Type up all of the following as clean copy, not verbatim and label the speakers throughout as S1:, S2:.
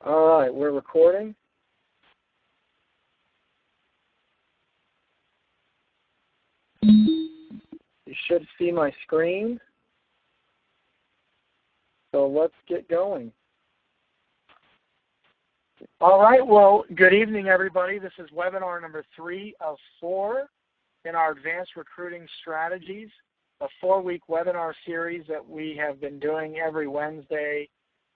S1: All right, we're recording. You should see my screen. So let's get going. All right, well, good evening, everybody. This is webinar number 3 of 4 in our Advanced Recruiting Strategies, a 4-week webinar series that we have been doing every Wednesday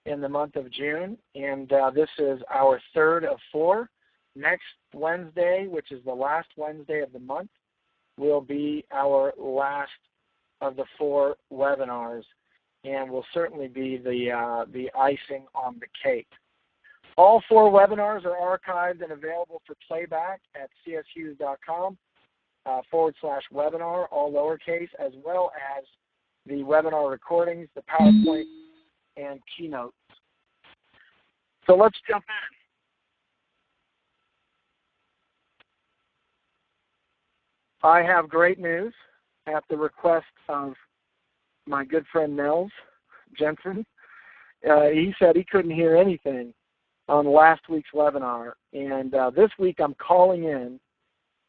S1: in the month of June. And this is our 3rd of 4. Next Wednesday, which is the last Wednesday of the month, will be our last of the 4 webinars, and will certainly be the icing on the cake. All 4 webinars are archived and available for playback at cshughes.com /webinar, all lowercase, as well as the webinar recordings, the PowerPoint, and keynotes. So let's jump in. I have great news at the request of my good friend Nels Jensen. He said he couldn't hear anything on last week's webinar, and this week I'm calling in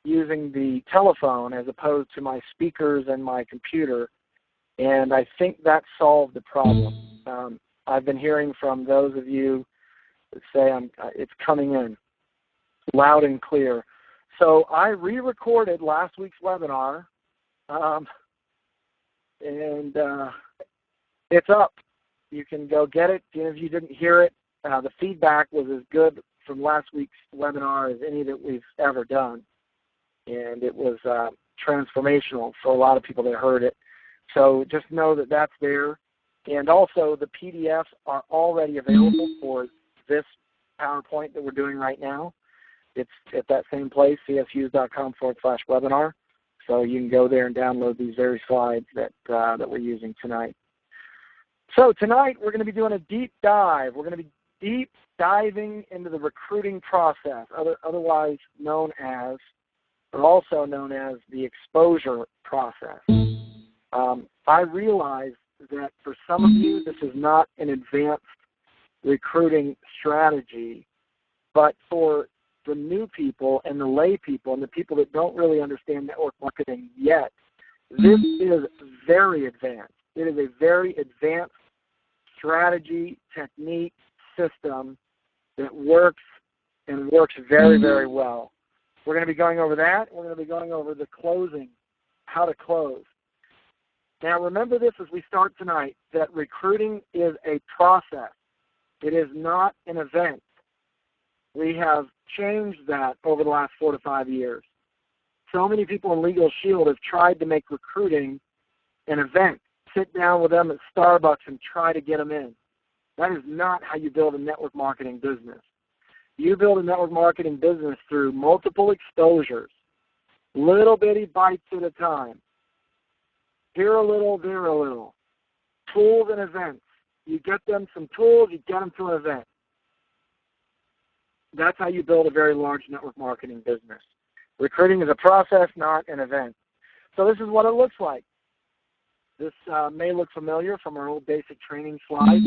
S1: using the telephone as opposed to my speakers and my computer, and I think that solved the problem. I've been hearing from those of you that say it's coming in loud and clear. So I re-recorded last week's webinar, and it's up. You can go get it. Even if you didn't hear it, the feedback was as good from last week's webinar as any that we've ever done. And it was transformational for a lot of people that heard it. So just know that that's there. And also the PDFs are already available for this PowerPoint that we're doing right now. It's at that same place, cshughes.com /webinar. So you can go there and download these very slides that we're using tonight. So tonight we're going to be doing a deep dive. We're going to be deep diving into the recruiting process, otherwise known as, or also known as, the exposure process. I realize that for some of you this is not an advanced recruiting strategy, but for the new people and the lay people and the people that don't really understand network marketing yet, this is very advanced. It is a very advanced strategy, technique, system that works and works very, very well. We're going to be going over that. We're going to be going over the closing, how to close. Now remember this as we start tonight, that recruiting is a process. It is not an event. We have changed that over the last 4 to 5 years. So many people in Legal Shield have tried to make recruiting an event. Sit down with them at Starbucks and try to get them in. That is not how you build a network marketing business. You build a network marketing business through multiple exposures, little bitty bites at a time. Here a little, there a little. Tools and events. You get them some tools, you get them to an event. That's how you build a very large network marketing business. Recruiting is a process, not an event. So this is what it looks like. This may look familiar from our old basic training slide.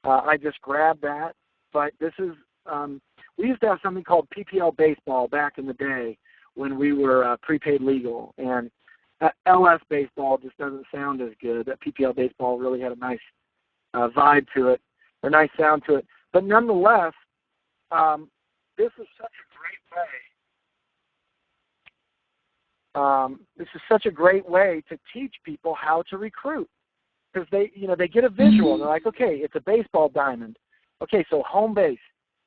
S1: I just grabbed that, but this is, we used to have something called PPL Baseball back in the day when we were prepaid legal, and LS Baseball just doesn't sound as good. That PPL Baseball really had a nice vibe to it, or nice sound to it. But nonetheless, this is such a great way to teach people how to recruit, because they get a visual. They're like, okay, it's a baseball diamond. Okay, so home base.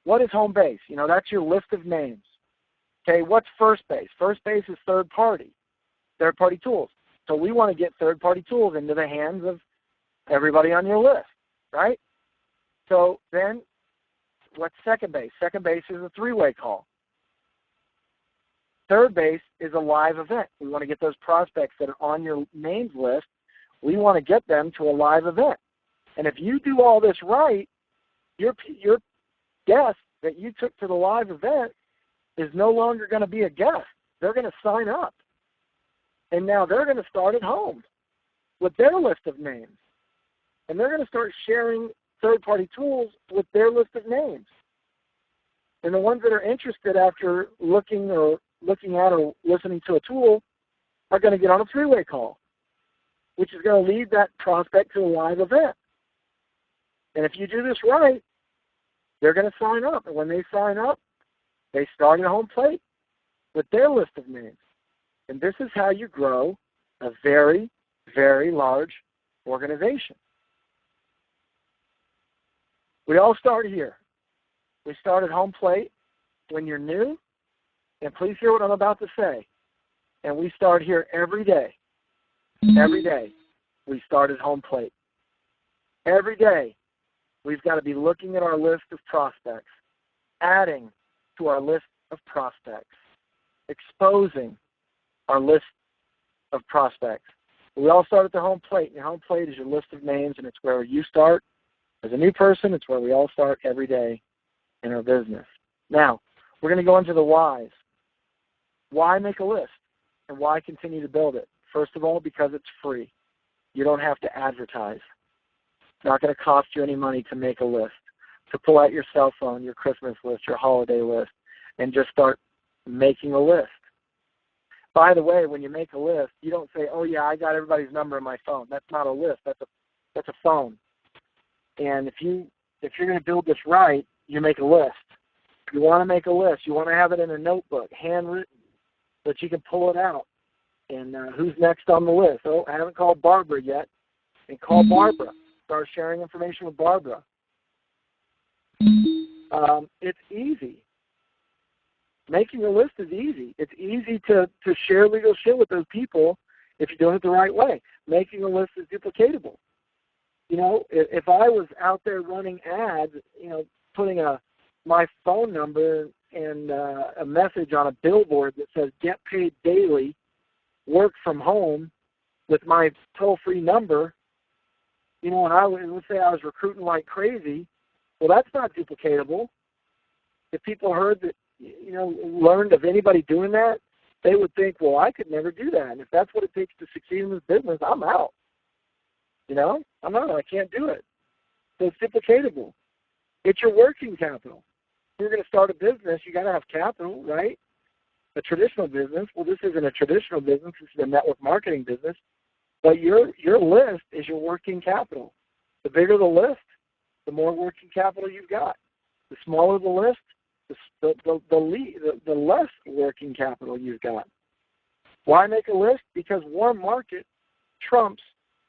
S1: What is home base? That's your list of names. Okay, what's first base? First base is third-party tools. So we want to get third-party tools into the hands of everybody on your list, right? So then what's second base? Second base is a 3-way call. Third base is a live event. We want to get those prospects that are on your names list. We want to get them to a live event. And if you do all this right, your guest that you took to the live event is no longer going to be a guest. They're going to sign up. And now they're going to start at home with their list of names. And they're going to start sharing third-party tools with their list of names. And the ones that are interested after looking at or listening to a tool are going to get on a three-way call, which is going to lead that prospect to a live event. And if you do this right, they're going to sign up. And when they sign up, they start at home plate with their list of names. And this is how you grow a very, very large organization. We all start here. We start at home plate when you're new, and please hear what I'm about to say. And we start here every day. Every day we start at home plate. Every day we've got to be looking at our list of prospects, adding to our list of prospects, exposing our list of prospects. We all start at the home plate. Your home plate is your list of names, and it's where you start as a new person. It's where we all start every day in our business. Now, we're going to go into the whys. Why make a list, and why continue to build it? First of all, because it's free. You don't have to advertise. It's not going to cost you any money to make a list, to pull out your cell phone, your Christmas list, your holiday list, and just start making a list. By the way, when you make a list, you don't say, oh, yeah, I got everybody's number in my phone. That's not a list. That's a phone. And if you're going to build this right, you make a list. You want to make a list. You want to have it in a notebook, handwritten, so that you can pull it out. And who's next on the list? Oh, I haven't called Barbara yet. And call Barbara. Start sharing information with Barbara. It's easy. Making a list is easy. It's easy to share legal shit with those people if you're doing it the right way. Making a list is duplicatable. You know, if I was out there running ads, you know, putting my phone number and a message on a billboard that says get paid daily, work from home with my toll-free number, you know, and let's say I was recruiting like crazy, well, that's not duplicatable. If people heard that, you know, learned of anybody doing that, they would think, well, I could never do that. And if that's what it takes to succeed in this business, I'm out. You know, I'm out. I can't do it. So it's duplicatable. It's your working capital. If you're going to start a business, you got to have capital, right? A traditional business. Well, this isn't a traditional business. This is a network marketing business. But your list is your working capital. The bigger the list, the more working capital you've got. The smaller the list, the less working capital you've got. Why make a list? Because warm market trumps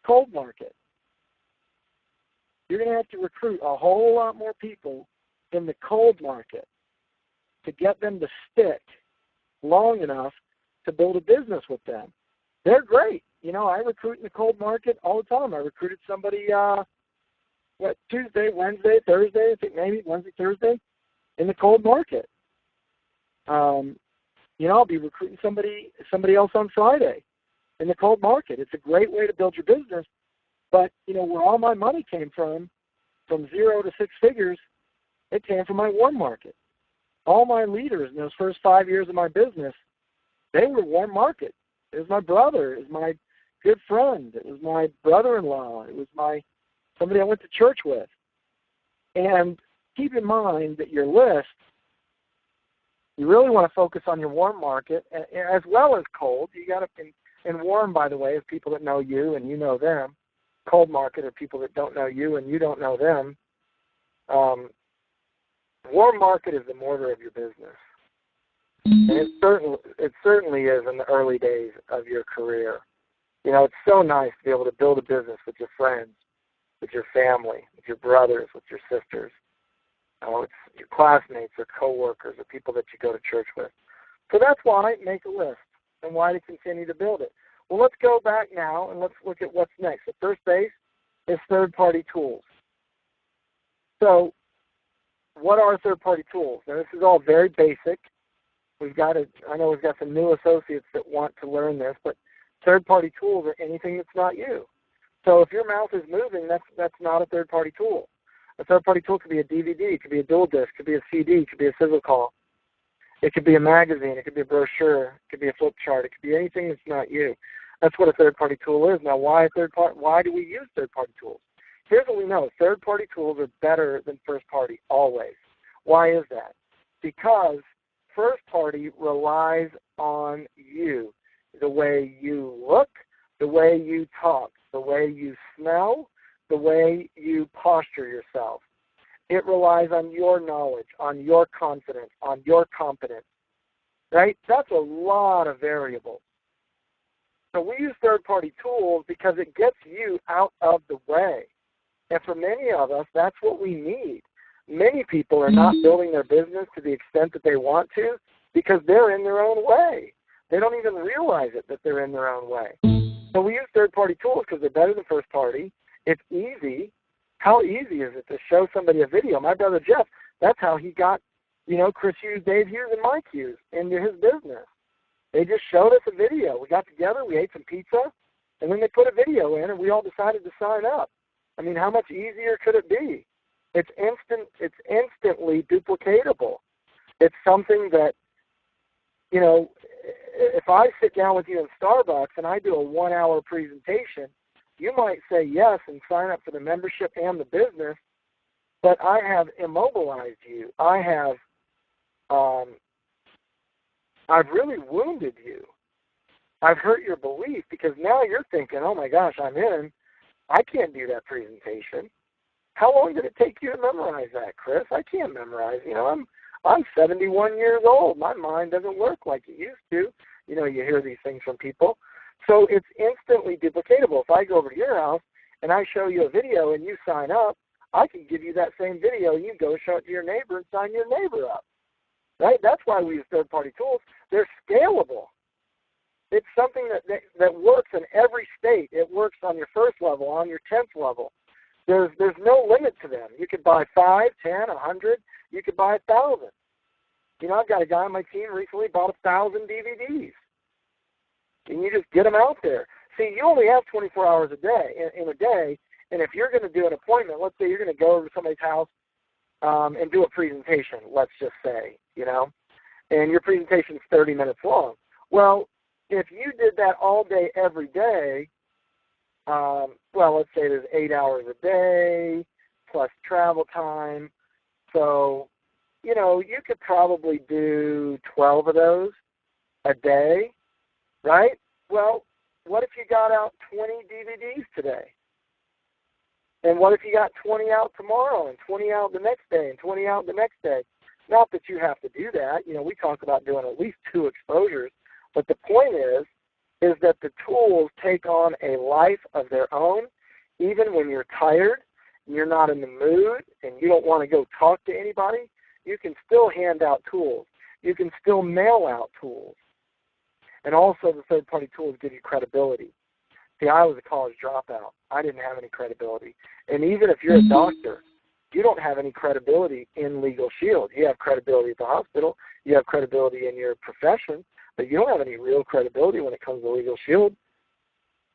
S1: cold market. You're going to have to recruit a whole lot more people in the cold market to get them to stick long enough to build a business with them. They're great. You know, I recruit in the cold market all the time. I recruited somebody, Tuesday, Wednesday, Thursday, I think maybe Wednesday, Thursday, in the cold market. You know, I'll be recruiting somebody else on Friday in the cold market. It's a great way to build your business. But, you know, where all my money came from 0 to 6 figures, it came from my warm market. All my leaders in those first 5 years of my business, they were warm market. It was my brother. It was my good friend. It was my brother-in-law. It was somebody I went to church with. And keep in mind that your list, you really want to focus on your warm market as well as cold. You got to, and warm, by the way, is people that know you and you know them. Cold market are people that don't know you and you don't know them. Warm market is the mortar of your business. And it certainly is in the early days of your career. You know, it's so nice to be able to build a business with your friends, with your family, with your brothers, with your sisters. It's your classmates or coworkers or people that you go to church with. So that's why make a list and why to continue to build it. Well, let's go back now and let's look at what's next. The first base is third-party tools. So what are third-party tools? Now, this is all very basic. I know we've got some new associates that want to learn this, but third-party tools are anything that's not you. So if your mouth is moving, that's not a third-party tool. A third-party tool could be a DVD, it could be a dual disc, it could be a CD, it could be a sizzle call. It could be a magazine, it could be a brochure, it could be a flip chart, it could be anything that's not you. That's what a third-party tool is. Now, why do we use third-party tools? Here's what we know. Third-party tools are better than first-party, always. Why is that? because first party relies on you, the way you look, the way you talk, the way you smell, the way you posture yourself. It relies on your knowledge, on your confidence, on your competence, right? That's a lot of variables. So we use third-party tools because it gets you out of the way. And for many of us, that's what we need. Many people are not building their business to the extent that they want to because they're in their own way. They don't even realize it that they're in their own way. So we use third-party tools because they're better than first-party. It's easy. How easy is it to show somebody a video? My brother Jeff, that's how he got, Chris Hughes, Dave Hughes, and Mike Hughes into his business. They just showed us a video. We got together, we ate some pizza, and then they put a video in, and we all decided to sign up. I mean, how much easier could it be? It's instant. It's instantly duplicatable. It's something that, if I sit down with you in Starbucks and I do a 1-hour presentation, you might say yes and sign up for the membership and the business, but I have immobilized you. I've really wounded you. I've hurt your belief because now you're thinking, oh my gosh, I'm in. I can't do that presentation. How long did it take you to memorize that, Chris? I can't memorize. I'm 71 years old. My mind doesn't work like it used to. You hear these things from people. So it's instantly duplicatable. If I go over to your house and I show you a video and you sign up, I can give you that same video. You go show it to your neighbor and sign your neighbor up. Right? That's why we use third-party tools. They're scalable. It's something that works in every state. It works on your first level, on your 10th level. There's no limit to them. You could buy 5, 10, 100. You could buy 1,000. I've got a guy on my team recently bought 1,000 DVDs. And you just get them out there. See, you only have 24 hours a day in a day, and if you're going to do an appointment, let's say you're going to go over to somebody's house and do a presentation, let's just say, and your presentation's 30 minutes long. Well, if you did that all day, every day, let's say there's 8 hours a day plus travel time. So, you could probably do 12 of those a day, right? Well, what if you got out 20 DVDs today? And what if you got 20 out tomorrow and 20 out the next day and 20 out the next day? Not that you have to do that. We talk about doing at least 2 exposures. But the point is that the tools take on a life of their own, even when you're tired and you're not in the mood and you don't want to go talk to anybody. You can still hand out tools. You can still mail out tools. And also the third-party tools give you credibility. See, I was a college dropout. I didn't have any credibility. And even if you're a doctor, you don't have any credibility in Legal Shield. You have credibility at the hospital. You have credibility in your profession, but you don't have any real credibility when it comes to Legal Shield.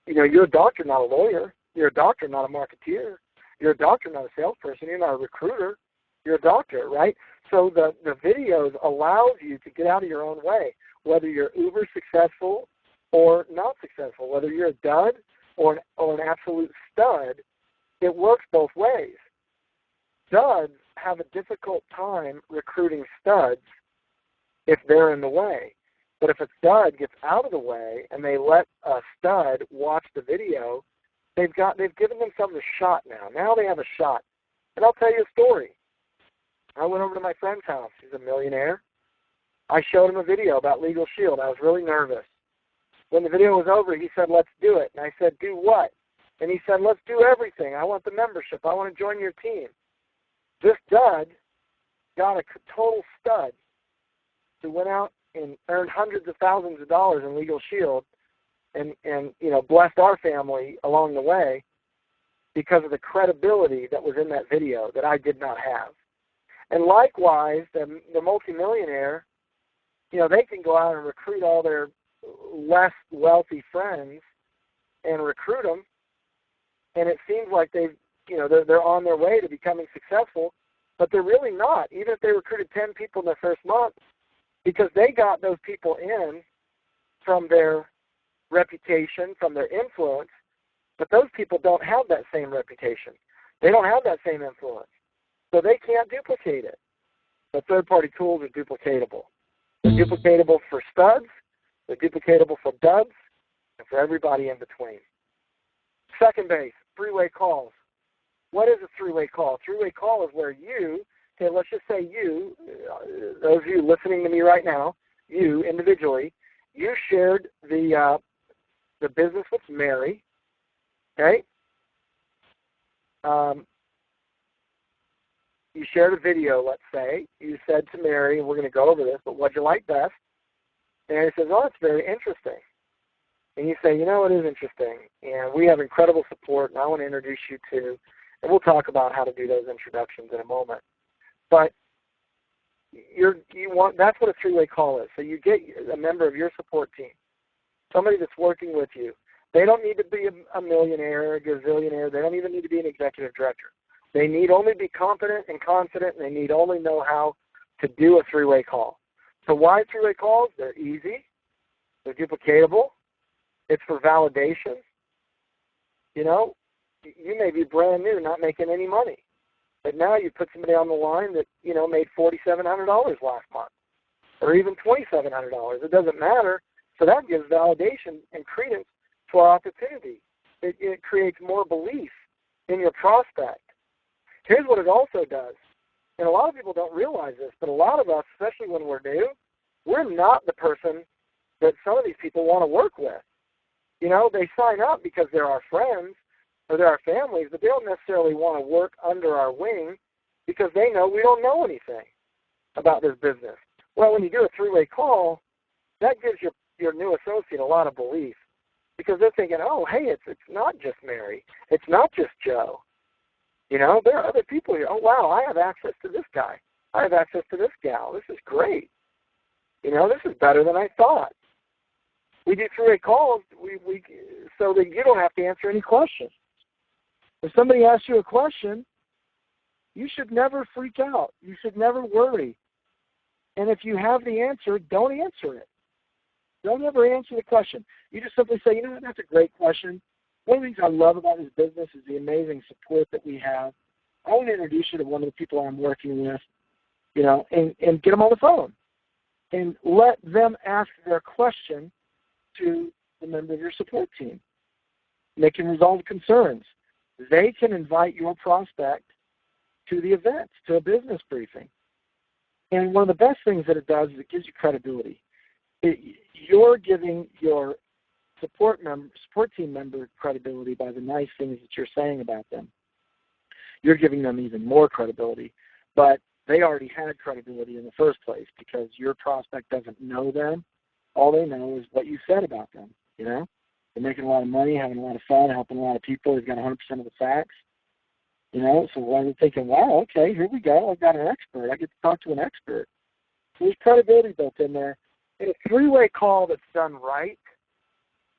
S1: You're a doctor, not a lawyer. You're a doctor, not a marketeer. You're a doctor, not a salesperson. You're not a recruiter. You're a doctor, right? So the videos allows you to get out of your own way, whether you're uber successful or not successful, whether you're a dud or an absolute stud. It works both ways. Studs have a difficult time recruiting studs if they're in the way. But if a stud gets out of the way and they let a stud watch the video, they've given themselves a shot now. Now they have a shot. And I'll tell you a story. I went over to my friend's house. He's a millionaire. I showed him a video about Legal Shield. I was really nervous. When the video was over, he said, let's do it. And I said, do what? And he said, let's do everything. I want the membership. I want to join your team. This dud got a total stud who went out and earned hundreds of thousands of dollars in Legal Shield and blessed our family along the way because of the credibility that was in that video that I did not have. And likewise, the multimillionaire, they can go out and recruit all their less wealthy friends and recruit them, and it seems like they're on their way to becoming successful, but they're really not, even if they recruited 10 people in their first month, because they got those people in from their reputation, from their influence, but those people don't have that same reputation. They don't have that same influence, so they can't duplicate it. but third-party tools are duplicatable. They're duplicatable for studs, they're duplicatable for duds, and for everybody in between. Second base, three-way calls. What is a three-way call? A three-way call is where you, okay, let's just say you, those of you listening to me right now, you individually, you shared the business with Mary, okay? You shared a video, let's say. You said to Mary, and we're going to go over this, but what'd you like best? And Mary says, oh, it's very interesting. And you say, you know, it is interesting, and we have incredible support, and I want to introduce you to, and we'll talk about how to do those introductions in a moment. But that's what a three-way call is. So you get a member of your support team, somebody that's working with you. They don't need to be a millionaire, a gazillionaire. They don't even need to be an executive director. They need only be competent and confident, and they need only know how to do a three-way call. So why three-way calls? They're easy. They're duplicatable. It's for validation. You know, you may be brand new, not making any money. But now you put somebody on the line that, you know, made $4,700 last month, or even $2,700. It doesn't matter. So that gives validation and credence to our opportunity. It creates more belief in your prospect. Here's what it also does, and a lot of people don't realize this, but a lot of us, especially when we're new, we're not the person that some of these people want to work with. You know, they sign up because they're our friends or they're our families, but they don't necessarily want to work under our wing because they know we don't know anything about this business. Well, when you do a three-way call, that gives your new associate a lot of belief because they're thinking, oh, hey, it's not just Mary. It's not just Joe. You know, there are other people here. Oh, wow, I have access to this guy. I have access to this gal. This is great. You know, this is better than I thought. We do three-way calls so that you don't have to answer any questions. If somebody asks you a question, you should never freak out. You should never worry. And if you have the answer, don't answer it. Don't ever answer the question. You just simply say, you know what, that's a great question. One of the things I love about this business is the amazing support that we have. I want to introduce you to one of the people I'm working with, you know, and get them on the phone and let them ask their question to the member of your support team. They can resolve concerns. They can invite your prospect to the event, to a business briefing. And one of the best things that it does is it gives you credibility. You're giving your support team member credibility by the nice things that you're saying about them. You're giving them even more credibility, but they already had credibility in the first place because your prospect doesn't know them. All they know is what you said about them, you know? They're making a lot of money, having a lot of fun, helping a lot of people. They've got 100% of the facts, you know? So while they're thinking, wow, okay, here we go. I've got an expert. I get to talk to an expert. So there's credibility built in there. And a three-way call that's done right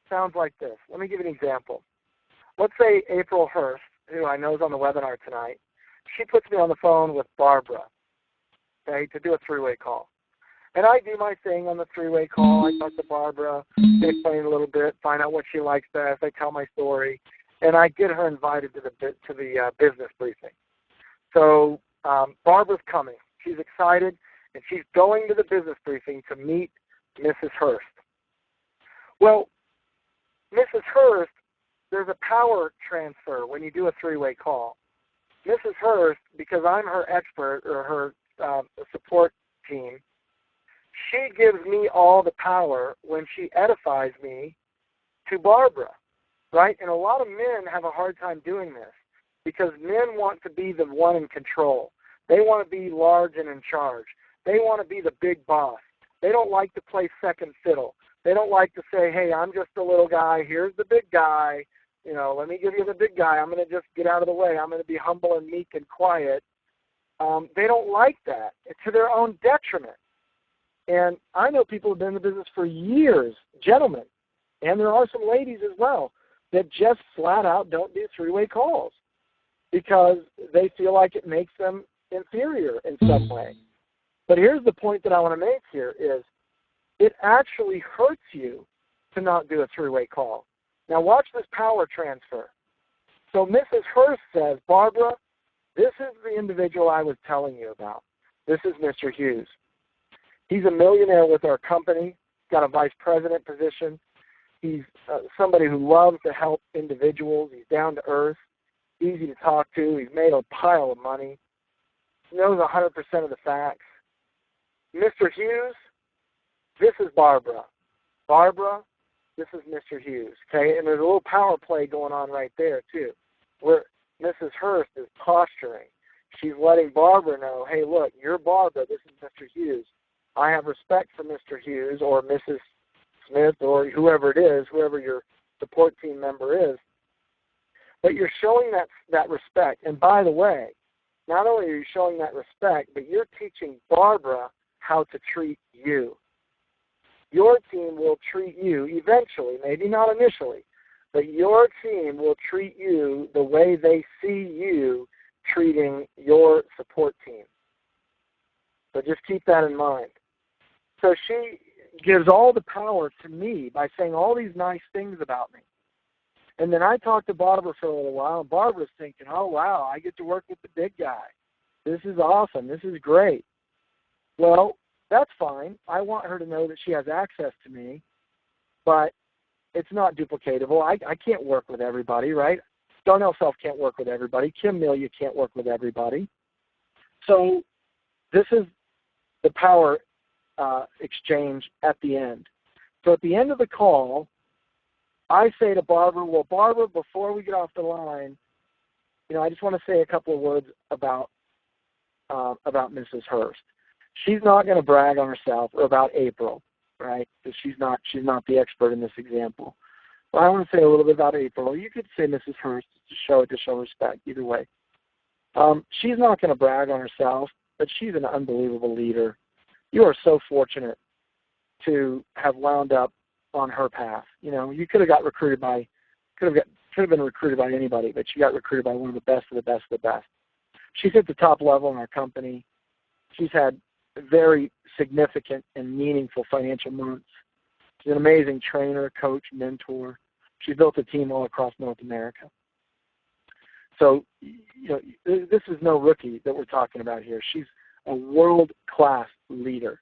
S1: sounds like this. Let me give you an example. Let's say April Hurst, who I know is on the webinar tonight, she puts me on the phone with Barbara, okay, to do a three-way call. And I do my thing on the three-way call. I talk to Barbara, explain a little bit, find out what she likes best. I tell my story, and I get her invited to the business briefing. So Barbara's coming. She's excited, and she's going to the business briefing to meet Mrs. Hurst. Well, Mrs. Hurst, there's a power transfer when you do a three-way call. Mrs. Hurst, because I'm her expert or her support team, she gives me all the power when she edifies me to Barbara, right? And a lot of men have a hard time doing this because men want to be the one in control. They want to be large and in charge. They want to be the big boss. They don't like to play second fiddle. They don't like to say, hey, I'm just a little guy. Here's the big guy. You know, let me give you the big guy. I'm going to just get out of the way. I'm going to be humble and meek and quiet. They don't like that. It's to their own detriment. And I know people who have been in the business for years, gentlemen, and there are some ladies as well, that just flat out don't do three-way calls because they feel like it makes them inferior in some way. But here's the point that I want to make here is it actually hurts you to not do a three-way call. Now watch this power transfer. So Mrs. Hurst says, Barbara, this is the individual I was telling you about. This is Mr. Hughes. He's a millionaire with our company, got a vice president position. He's somebody who loves to help individuals. He's down to earth, easy to talk to. He's made a pile of money. He knows 100% of the facts. Mr. Hughes, this is Barbara. Barbara, this is Mr. Hughes. Okay, and there's a little power play going on right there too, where Mrs. Hurst is posturing. She's letting Barbara know, hey, look, you're Barbara. This is Mr. Hughes. I have respect for Mr. Hughes or Mrs. Smith or whoever it is, whoever your support team member is. But you're showing that respect. And by the way, not only are you showing that respect, but you're teaching Barbara how to treat you. Your team will treat you eventually, maybe not initially, but your team will treat you the way they see you treating your support team. So just keep that in mind. So she gives all the power to me by saying all these nice things about me. And then I talked to Barbara for a little while, and Barbara's thinking, oh, wow, I get to work with the big guy. This is awesome. This is great. Well, that's fine. I want her to know that she has access to me, but it's not duplicatable. I can't work with everybody, right? Darnell Self can't work with everybody. Kim Milia can't work with everybody. So this is the power exchange at the end. So at the end of the call, I say to Barbara, well, Barbara, before we get off the line, I just want to say a couple of words about Mrs. Hurst. She's not going to brag on herself or about April, right? Because she's not the expert in this example. Well, I want to say a little bit about April. You could say Mrs. Hurst to show respect, either way. She's not going to brag on herself, but she's an unbelievable leader. You are so fortunate to have wound up on her path. You could have been recruited by anybody, but you got recruited by one of the best of the best of the best. She's at the top level in our company. She's had very significant and meaningful financial months. She's an amazing trainer, coach, mentor. She's built a team all across North America. So, this is no rookie that we're talking about here. She's a world-class leader.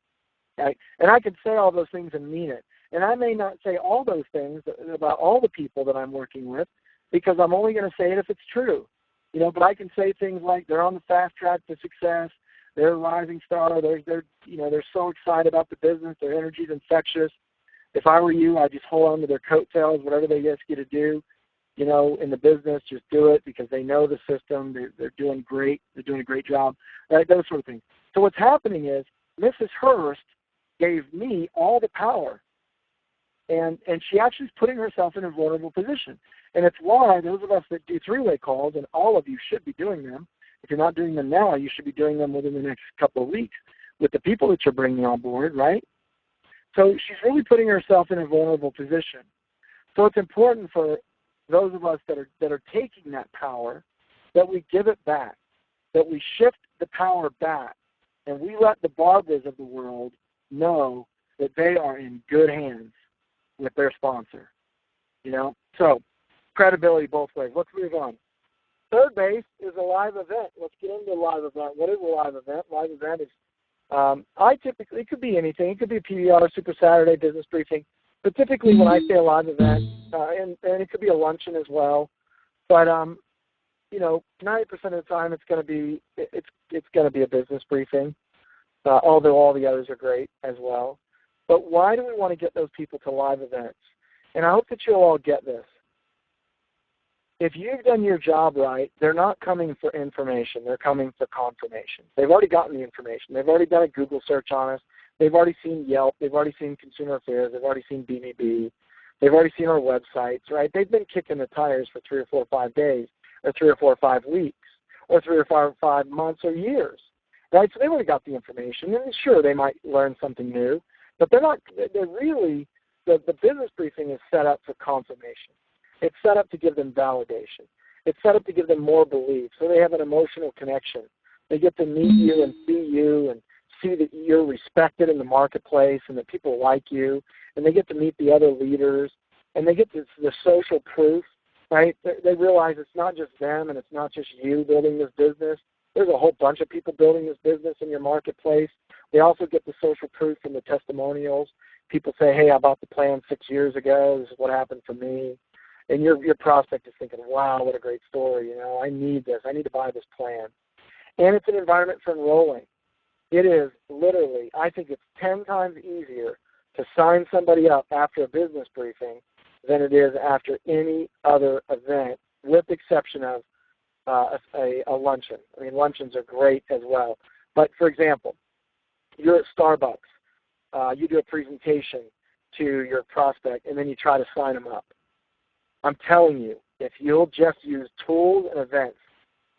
S1: Right? And I can say all those things and mean it. And I may not say all those things about all the people that I'm working with because I'm only going to say it if it's true. But I can say things like they're on the fast track to success. They're a rising star. They're so excited about the business. Their energy's infectious. If I were you, I'd just hold on to their coattails, whatever they ask you to do, in the business, just do it because they know the system. They're doing great. They're doing a great job. Right? Those sort of things. So what's happening is Mrs. Hurst gave me all the power. And she actually is putting herself in a vulnerable position. And it's why those of us that do three-way calls, and all of you should be doing them, if you're not doing them now, you should be doing them within the next couple of weeks with the people that you're bringing on board, right? So she's really putting herself in a vulnerable position. So it's important for those of us that are taking that power that we give it back, that we shift the power back, and we let the Barbaras of the world know that they are in good hands with their sponsor. So credibility both ways. Let's move on. Third base is a live event. Let's get into a live event. What is a live event? Live event is, it could be anything. It coof be a PBR, Super Saturday, business briefing. But typically when I say a live event, and it could be a luncheon as well, but 90% of the time it's going to be a business briefing, although all the others are great as well. But why do we want to get those people to live events? And I hope that you'll all get this. If you've done your job right, they're not coming for information. They're coming for confirmation. They've already gotten the information. They've already done a Google search on us. They've already seen Yelp. They've already seen Consumer Affairs. They've already seen BBB. They've already seen our websites, right? They've been kicking the tires for 3 or 4 or 5 days, or 3 or 4 or 5 weeks, or 3 or 5 months or years, right? So they've already got the information. And sure, they might learn something new, but they're really, the business briefing is set up for confirmation. It's set up to give them validation. It's set up to give them more belief, so they have an emotional connection. They get to meet you and see that you're respected in the marketplace and that people like you, and they get to meet the other leaders, and they get the social proof, right? They realize it's not just them and it's not just you building this business. There's a whole bunch of people building this business in your marketplace. We also get the social proof from the testimonials. People say, hey, I bought the plan 6 years ago. This is what happened for me. And your prospect is thinking, wow, what a great story. I need this. I need to buy this plan. And it's an environment for enrolling. It is literally, I think it's 10 times easier to sign somebody up after a business briefing than it is after any other event, with the exception of a luncheon. I mean, luncheons are great as well. But, for example, you're at Starbucks. You do a presentation to your prospect, and then you try to sign them up. I'm telling you, if you'll just use tools and events,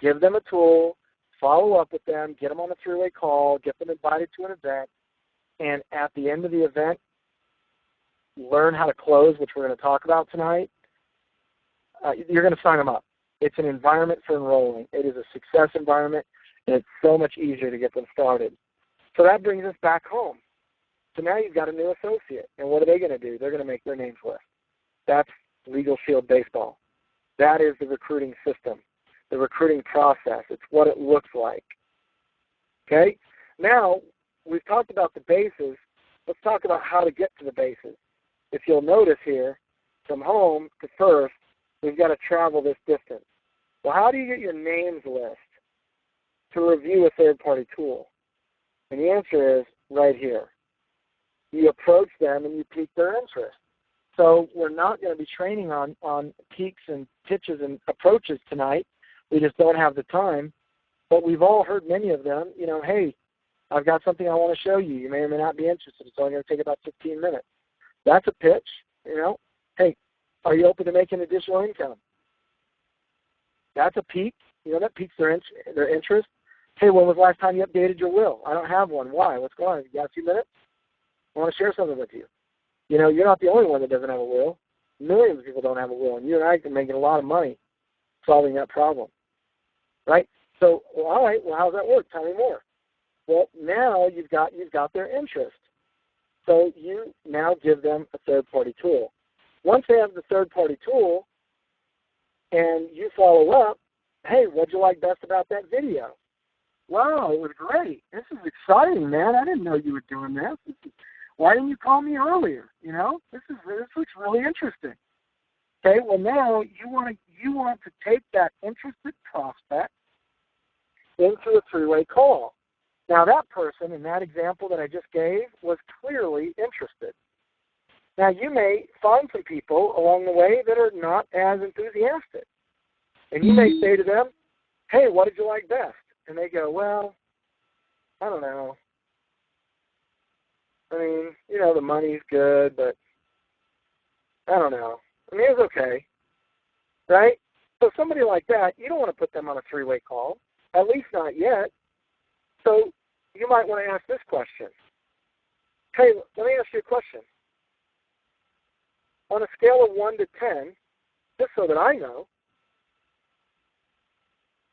S1: give them a tool, follow up with them, get them on a three-way call, get them invited to an event, and at the end of the event, learn how to close, which we're going to talk about tonight, you're going to sign them up. It's an environment for enrolling. It is a success environment, and it's so much easier to get them started. So that brings us back home. So now you've got a new associate, and what are they going to do? They're going to make their names list. That's Legal Shield Baseball. That is the recruiting system, the recruiting process. It's what it looks like. Okay? Now, we've talked about the bases. Let's talk about how to get to the bases. If you'll notice here, from home to first, we've got to travel this distance. Well, how do you get your names list to review a third-party tool? And the answer is right here. You approach them and you pique their interest. So we're not going to be training on peaks and pitches and approaches tonight. We just don't have the time. But we've all heard many of them, hey, I've got something I want to show you. You may or may not be interested. It's only going to take about 15 minutes. That's a pitch, Hey, are you open to making additional income? That's a peak. That piques their interest. Hey, when was the last time you updated your will? I don't have one. Why? What's going on? You got a few minutes? I want to share something with you. You're not the only one that doesn't have a will. Millions of people don't have a will, and you and I are making a lot of money solving that problem, right? So, all right, well, how's that work? Tell me more. Well, now you've got their interest. So you now give them a third-party tool. Once they have the third-party tool and you follow up, hey, what'd you like best about that video? Wow, it was great. This is exciting, man. I didn't know you were doing this. Why didn't you call me earlier? This looks really interesting. Okay, well now you want to take that interested prospect into a three-way call. Now that person in that example that I just gave was clearly interested. Now you may find some people along the way that are not as enthusiastic. And you may say to them, hey, what did you like best? And they go, well, I don't know. I mean, the money's good, but I don't know. I mean, it's okay, right? So somebody like that, you don't want to put them on a three-way call, at least not yet. So you might want to ask this question. Hey, let me ask you a question. On a scale of 1 to 10, just so that I know,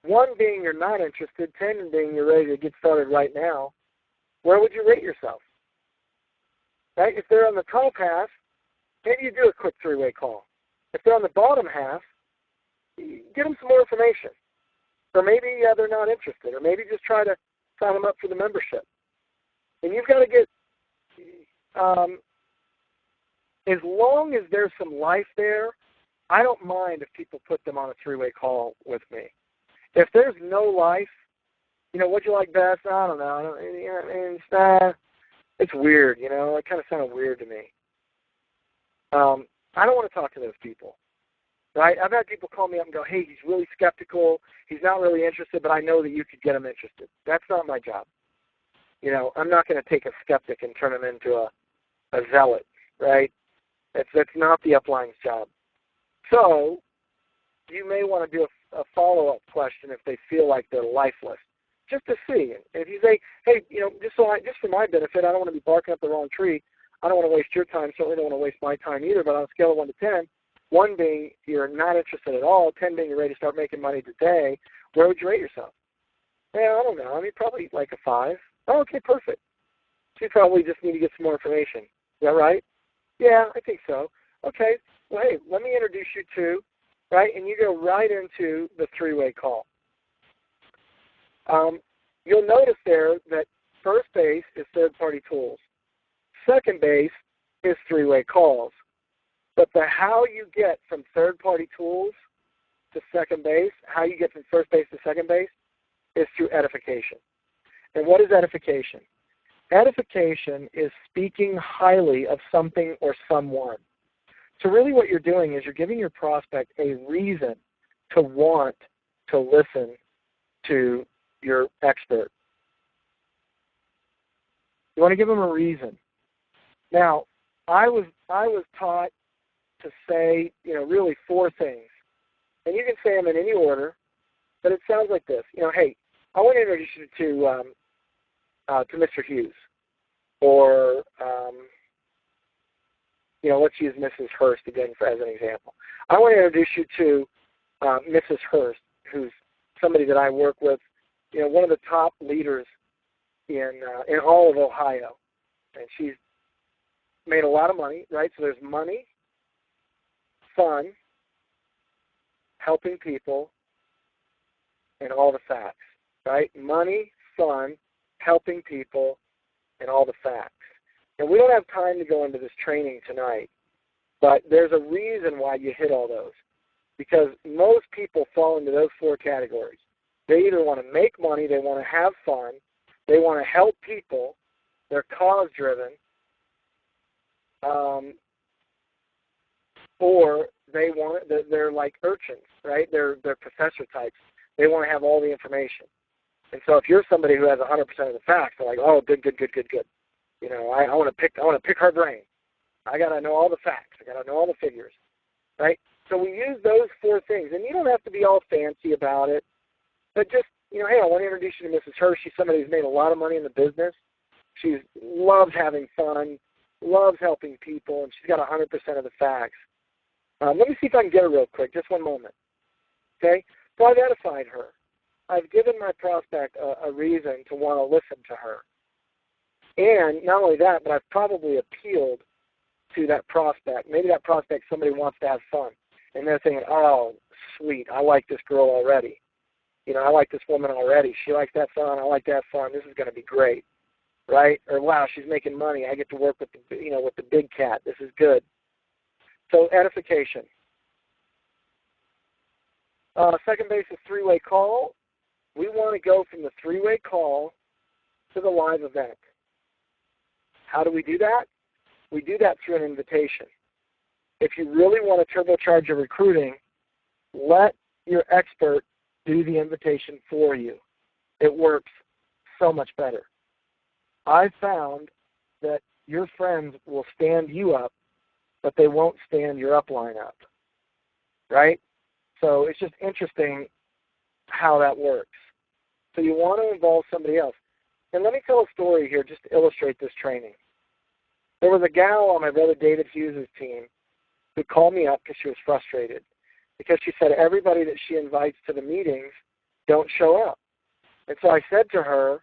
S1: 1 being you're not interested, 10 being you're ready to get started right now, where would you rate yourself? Right? If they're on the top half, maybe you do a quick three-way call. If they're on the bottom half, get them some more information. Or maybe they're not interested, or maybe just try to sign them up for the membership. And you've got to get, as long as there's some life there, I don't mind if people put them on a three-way call with me. If there's no life, what'd you like best? I don't know. It's weird, it kind of sounded weird to me. I don't want to talk to those people, right? I've had people call me up and go, hey, he's really skeptical. He's not really interested, but I know that you could get him interested. That's not my job. I'm not going to take a skeptic and turn him into a zealot, right? That's not the upline's job. So you may want to do a follow-up question if they feel like they're lifeless, just to see. And if you say, hey, just for my benefit, I don't want to be barking up the wrong tree. I don't want to waste your time. Certainly don't want to waste my time either. But on a scale of 1 to 10, 1 being you're not interested at all, 10 being you're ready to start making money today, where would you rate yourself? Yeah, I don't know. I mean, probably like a 5. Oh, okay, perfect. So you probably just need to get some more information. Is that right? Yeah, I think so. Okay. Well, hey, let me introduce you to, right? And you go right into the three-way call. you'll notice there that first base is third-party tools. Second base is three-way calls. But the how you get from third-party tools to second base, how you get from first base to second base, is through edification. And what is edification? Edification is speaking highly of something or someone. So really what you're doing is you're giving your prospect a reason to want to listen to your expert. You want to give them a reason. Now, I was taught to say, really 4 things. And you can say them in any order, but it sounds like this. Hey, I want to introduce you to Mr. Hughes. Or, let's use Mrs. Hurst again as an example. I want to introduce you to Mrs. Hurst, who's somebody that I work with, one of the top leaders in all of Ohio. And she's made a lot of money, right? So there's money, fun, helping people, and all the facts, right? Money, fun, helping people, and all the facts. And we don't have time to go into this training tonight, but there's a reason why you hit all those. Because most people fall into those 4 categories. They either want to make money, they want to have fun, they want to help people, they're cause-driven, or they're like urchins, right? They're professor types. They want to have all the information. And so if you're somebody who has 100% of the facts, they're like, oh, good. I want to pick her brain. I got to know all the facts. I got to know all the figures, right? So we use those 4 things, and you don't have to be all fancy about it, but just, hey, I want to introduce you to Mrs. Hurst. She's somebody who's made a lot of money in the business. She loves having fun, loves helping people, and she's got 100% of the facts. Let me see if I can get her real quick, just one moment. Okay? So I've edified her. I've given my prospect a reason to want to listen to her. And not only that, but I've probably appealed to that prospect. Maybe that prospect, somebody wants to have fun. And they're thinking, oh, sweet, I like this girl already. I like this woman already. She likes to have fun. I like to have fun. This is going to be great, right? Or, wow, she's making money. I get to work with the big cat. This is good. So edification. Second base is three-way call. We want to go from the three-way call to the live event. How do we do that? We do that through an invitation. If you really want to turbocharge your recruiting, let your expert do the invitation for you. It works so much better. I've found that your friends will stand you up, but they won't stand your upline up, right? So it's just interesting how that works. So you want to involve somebody else. And let me tell a story here just to illustrate this training. There was a gal on my brother David Hughes' team who called me up because she was frustrated, because she said everybody that she invites to the meetings don't show up. And so I said to her,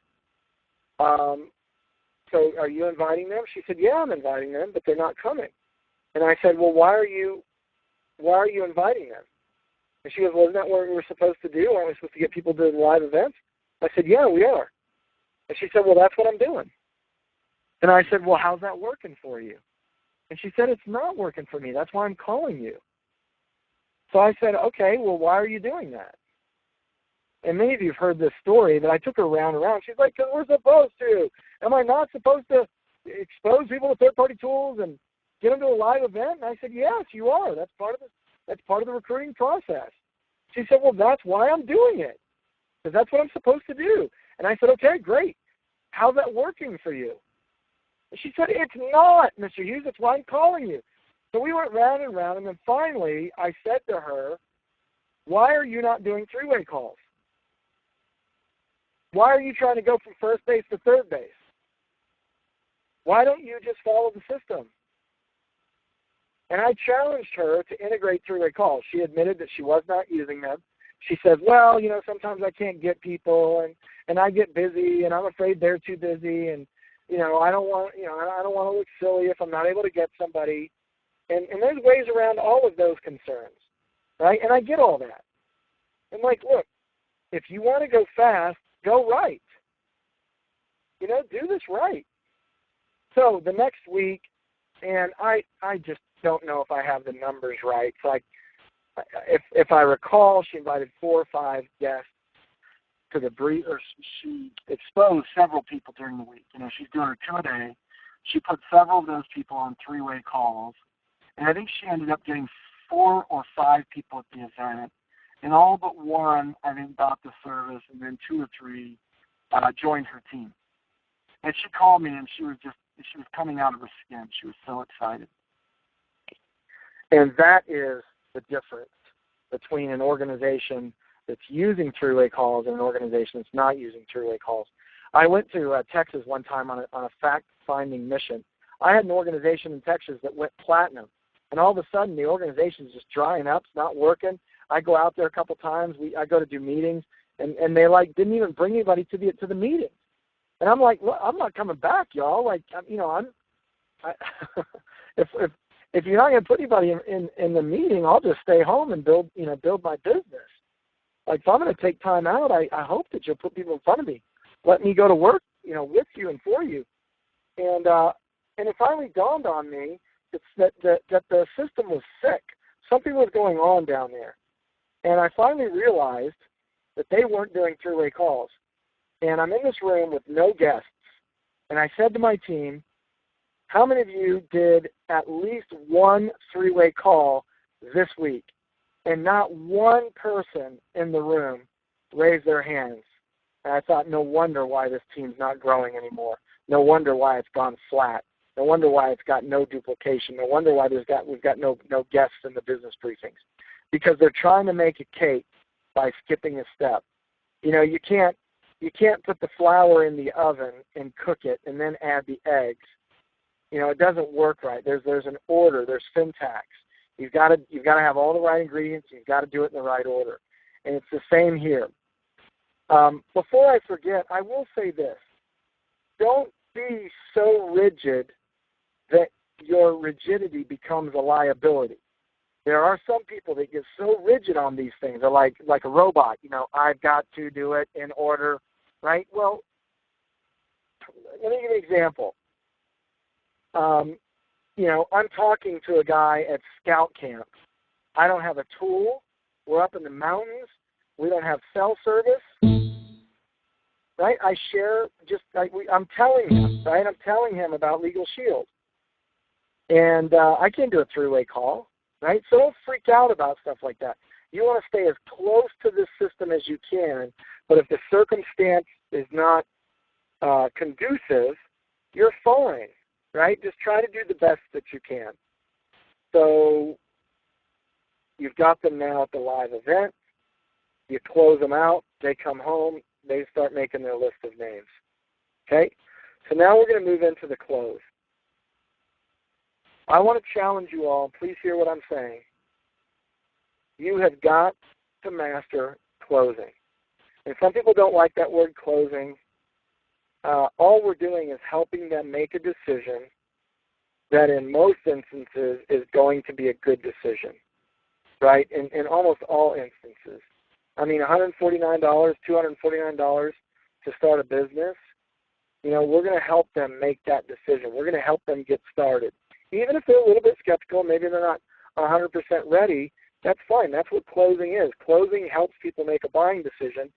S1: so are you inviting them? She said, yeah, I'm inviting them, but they're not coming. And I said, well, why are you inviting them? And she goes, well, isn't that what we're supposed to do? Aren't we supposed to get people to the live events? I said, yeah, we are. And she said, well, that's what I'm doing. And I said, well, how's that working for you? And she said, it's not working for me. That's why I'm calling you. So I said, okay, well, why are you doing that? And many of you have heard this story that I took her round and round. She's like, because we're supposed to. Am I not supposed to expose people to third-party tools and get them to a live event? And I said, yes, you are. That's part of the recruiting process. She said, well, that's why I'm doing it, because that's what I'm supposed to do. And I said, okay, great. How's that working for you? And she said, it's not, Mr. Hughes. That's why I'm calling you. So we went round and round, and then finally I said to her, why are you not doing three-way calls? Why are you trying to go from first base to third base? Why don't you just follow the system? And I challenged her to integrate three-way calls. She admitted that she was not using them. She said, well, sometimes I can't get people, and I get busy, and I'm afraid they're too busy, and I don't want to look silly if I'm not able to get somebody. And there's ways around all of those concerns, right? And I get all that. And look, if you want to go fast, go right. You know, do this right. So the next week, and I just don't know if I have the numbers right. So if I recall, she invited 4 or 5 guests to the brief, or she exposed several people during the week. You know, she's doing her 2 a day. She put several of those people on 3-way calls, and I think she ended up getting 4 or 5 people at the event, and all but one, I think, bought the service, and then 2 or 3 joined her team. And she called me, and she was coming out of her skin. She was so excited. And that is the difference between an organization that's using 3-way calls and an organization that's not using 3-way calls. I went to Texas one time on a fact-finding mission. I had an organization in Texas that went platinum, and all of a sudden the organization is just drying up. It's not working. I go out there a couple times. I go to do meetings, and they didn't even bring anybody to the meeting. And I'm like, well, I'm not coming back, y'all. Like, you know, if you're not going to put anybody in the meeting, I'll just stay home and build my business. Like, if I'm going to take time out, I hope that you'll put people in front of me. Let me go to work, you know, with you and for you. And it finally dawned on me that the system was sick. Something was going on down there. And I finally realized that they weren't doing 3-way calls. And I'm in this room with no guests. And I said to my team, how many of you did at least one 3-way call this week? And not one person in the room raised their hands. And I thought, no wonder why this team's not growing anymore. No wonder why it's gone flat. No wonder why it's got no duplication. No wonder why we've got no guests in the business briefings. Because they're trying to make a cake by skipping a step. You know, you can't put the flour in the oven and cook it and then add the eggs. You know, it doesn't work right. There's an order. There's syntax. You've got to have all the right ingredients. You've got to do it in the right order. And it's the same here. Before I forget, I will say this. Don't be so rigid that your rigidity becomes a liability. There are some people that get so rigid on these things. They're like a robot. You know, I've got to do it in order, right? Well, let me give you an example. You know, I'm talking to a guy at scout camp. I don't have a tool. We're up in the mountains. We don't have cell service, right? I share I'm telling him, right? I'm telling him about Legal Shield. And I can't do a 3-way call, right? So don't freak out about stuff like that. You want to stay as close to this system as you can, but if the circumstance is not conducive, you're fine. Right? Just try to do the best that you can. So you've got them now at the live event. You close them out. They come home. They start making their list of names. Okay? So now we're going to move into the close. I want to challenge you all. Please hear what I'm saying. You have got to master closing. And some people don't like that word closing. All we're doing is helping them make a decision that in most instances is going to be a good decision, right? In almost all instances. I mean, $149, $249 to start a business, you know, we're going to help them make that decision. We're going to help them get started. Even if they're a little bit skeptical, maybe they're not 100% ready, that's fine. That's what closing is. Closing helps people make a buying decision.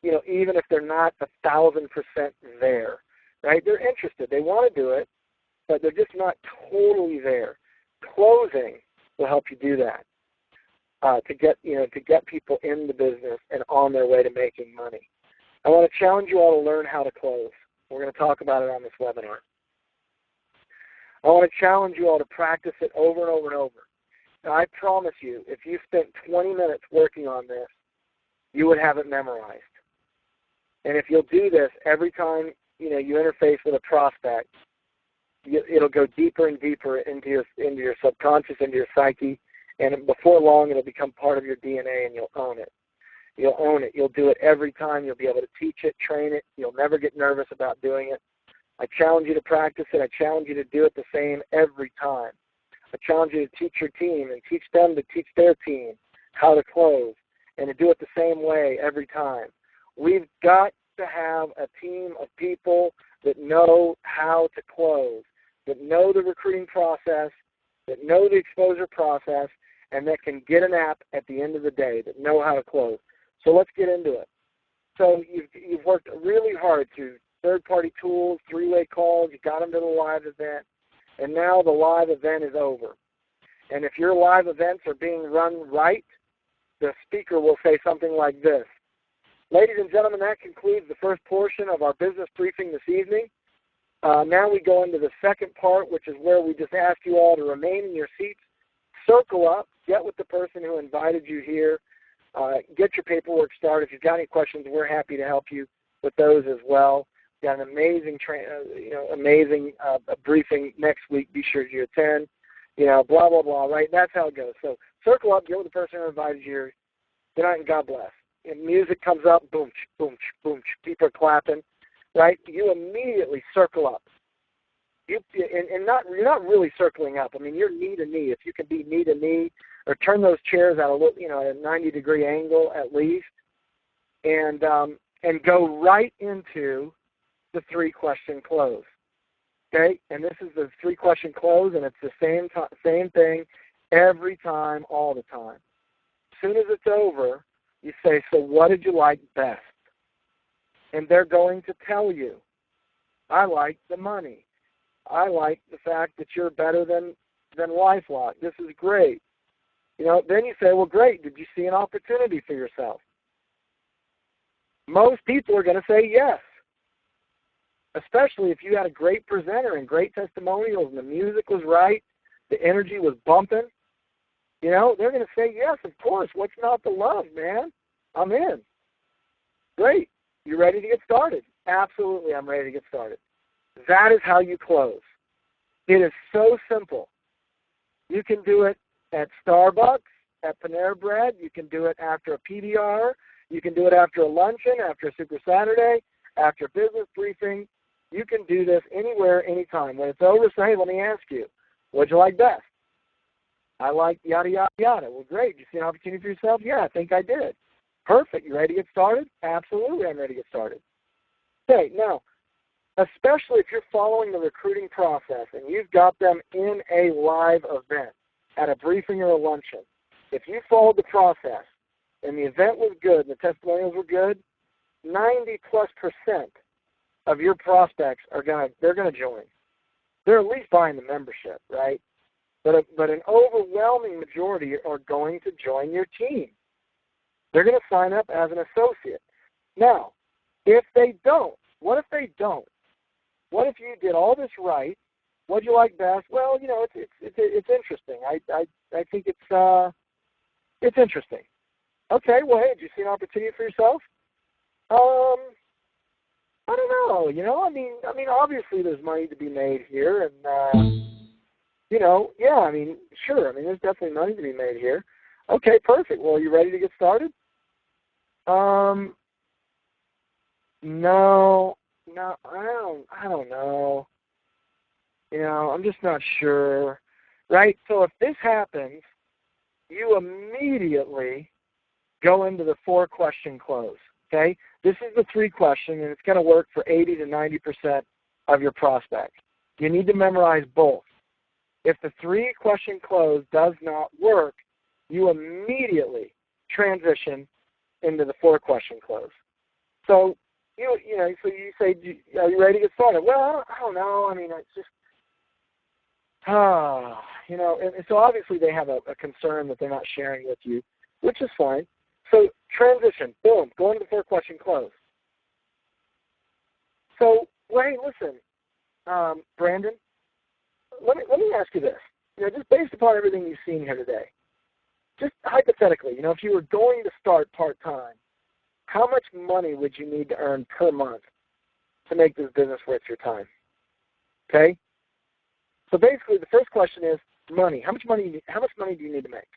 S1: You know, even if they're not 1,000% there, right? They're interested. They want to do it, but they're just not totally there. Closing will help you do that to get people in the business and on their way to making money. I want to challenge you all to learn how to close. We're going to talk about it on this webinar. I want to challenge you all to practice it over and over and over. Now, I promise you, if you spent 20 minutes working on this, you would have it memorized. And if you'll do this every time you interface with a prospect, it'll go deeper and deeper into your subconscious, into your psyche, and before long it'll become part of your DNA, and you'll own it. You'll own it. You'll do it every time. You'll be able to teach it, train it. You'll never get nervous about doing it. I challenge you to practice it. I challenge you to do it the same every time. I challenge you to teach your team and teach them to teach their team how to close and to do it the same way every time. We've got to have a team of people that know how to close, that know the recruiting process, that know the exposure process, and that can get an app at the end of the day, that know how to close. So let's get into it. So you've worked really hard through third-party tools, three-way calls, you got them to the live event, and now the live event is over. And if your live events are being run right, the speaker will say something like this. Ladies and gentlemen, that concludes the first portion of our business briefing this evening. Now we go into the second part, which is where we just ask you all to remain in your seats, circle up, get with the person who invited you here, get your paperwork started. If you've got any questions, we're happy to help you with those as well. We've got an amazing, briefing next week. Be sure you attend. Blah, blah, blah, right? That's how it goes. So circle up, get with the person who invited you here. Good night and God bless. And music comes up, boom, boom, boom, people are clapping, right? You immediately circle up. You're not really circling up. I mean, you're knee to knee. If you can be knee to knee, or turn those chairs at a 90-degree angle at least, and go right into the three-question close. Okay, and this is the three-question close, and it's the same thing every time, all the time. As soon as it's over, you say, so what did you like best? And they're going to tell you, I like the money. I like the fact that you're better than LifeLock. This is great. Then you say, well, great. Did you see an opportunity for yourself? Most people are going to say yes, especially if you had a great presenter and great testimonials and the music was right, the energy was bumping. They're going to say yes, of course. What's not to love, man? I'm in. Great. You ready to get started? Absolutely, I'm ready to get started. That is how you close. It is so simple. You can do it at Starbucks, at Panera Bread. You can do it after a PBR. You can do it after a luncheon, after a Super Saturday, after a business briefing. You can do this anywhere, anytime. When it's over, say, hey, let me ask you, what'd you like best? I like yada, yada, yada. Well, great. Did you see an opportunity for yourself? Yeah, I think I did. Perfect. You ready to get started? Absolutely, I'm ready to get started. Okay, now, especially if you're following the recruiting process and you've got them in a live event, at a briefing or a luncheon, if you followed the process and the event was good and the testimonials were good, 90+% of your prospects they're gonna join. They're at least buying the membership, right? But an overwhelming majority are going to join your team. They're going to sign up as an associate. Now, if they don't, what if they don't? What if you did all this right? What'd you like best? Well, it's interesting. I think it's interesting. Okay, well, hey, did you see an opportunity for yourself? I don't know. I mean, obviously there's money to be made here, and sure. I mean, there's definitely money to be made here. Okay, perfect. Well, are you ready to get started? No, I don't know. I'm just not sure, right? So if this happens, you immediately go into the 4-question close, okay? This is the 3-question, and it's going to work for 80 to 90% of your prospects. You need to memorize both. If the 3-question close does not work, you immediately transition into the 4-question close. So you say, are you ready to get started? Well, I don't know. I mean, it's just, and so obviously they have a concern that they're not sharing with you, which is fine. So transition, boom, go into the 4-question close. So, well, hey, listen, Brandon, let me ask you this. Just based upon everything you've seen here today, just hypothetically, if you were going to start part-time, how much money would you need to earn per month to make this business worth your time? Okay? So basically, the first question is money. How much money do you need to make?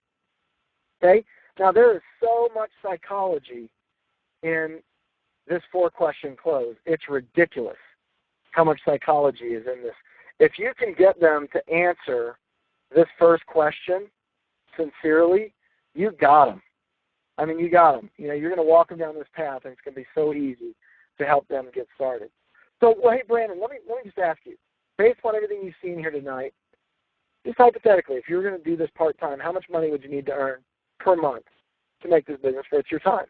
S1: Okay? Now, there is so much psychology in this 4-question close. It's ridiculous how much psychology is in this. If you can get them to answer this first question sincerely, you got them. I mean, you got them. You know, you're going to walk them down this path, and it's going to be so easy to help them get started. So, well, hey, Brandon, let me just ask you, based on everything you've seen here tonight, just hypothetically, if you were going to do this part-time, how much money would you need to earn per month to make this business worth your time?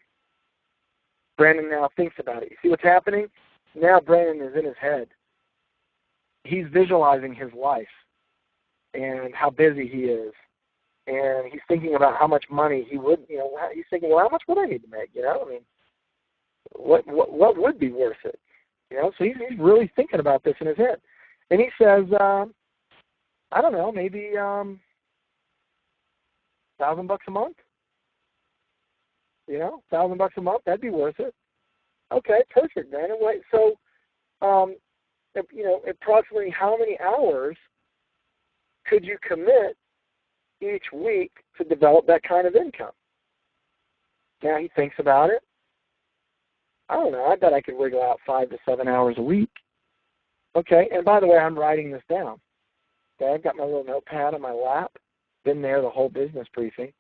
S1: Brandon now thinks about it. You see what's happening? Now Brandon is in his head. He's visualizing his life and how busy he is. And he's thinking about how much money he would, you know, he's thinking, well, how much would I need to make, you know? I mean, what would be worth it? You know, so he's really thinking about this in his head. And he says, I don't know, maybe $1,000 a month. You know, $1,000 a month, that'd be worth it. Okay, perfect, man. And wait, so, you know, approximately how many hours could you commit each week to develop that kind of income? Now he thinks about it. I don't know, I bet I could wiggle out 5 to 7 hours a week. Okay, and by the way, I'm writing this down. Okay, I've got my little notepad on my lap. Been there the whole business briefing.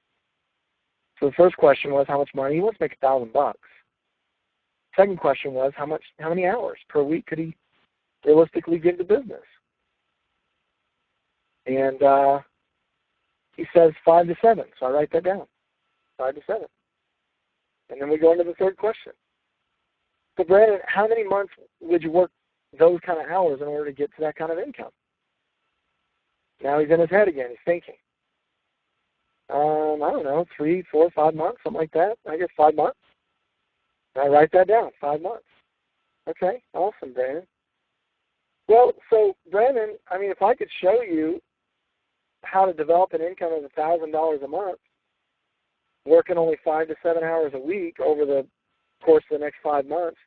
S1: So the first question was how much money? He wants to make $1,000. Second question was how many hours per week could he realistically give the business? And he says 5 to 7. So I write that down. 5 to 7. And then we go into the third question. So Brandon, how many months would you work those kind of hours in order to get to that kind of income? Now he's in his head again. He's thinking. I don't know, 3, 4, 5 months, something like that. I guess 5 months. And I write that down, 5 months. Okay, awesome, Brandon. Well, so Brandon, I mean, if I could show you how to develop an income of $1,000 a month, working only 5 to 7 hours a week over the course of the next 5 months,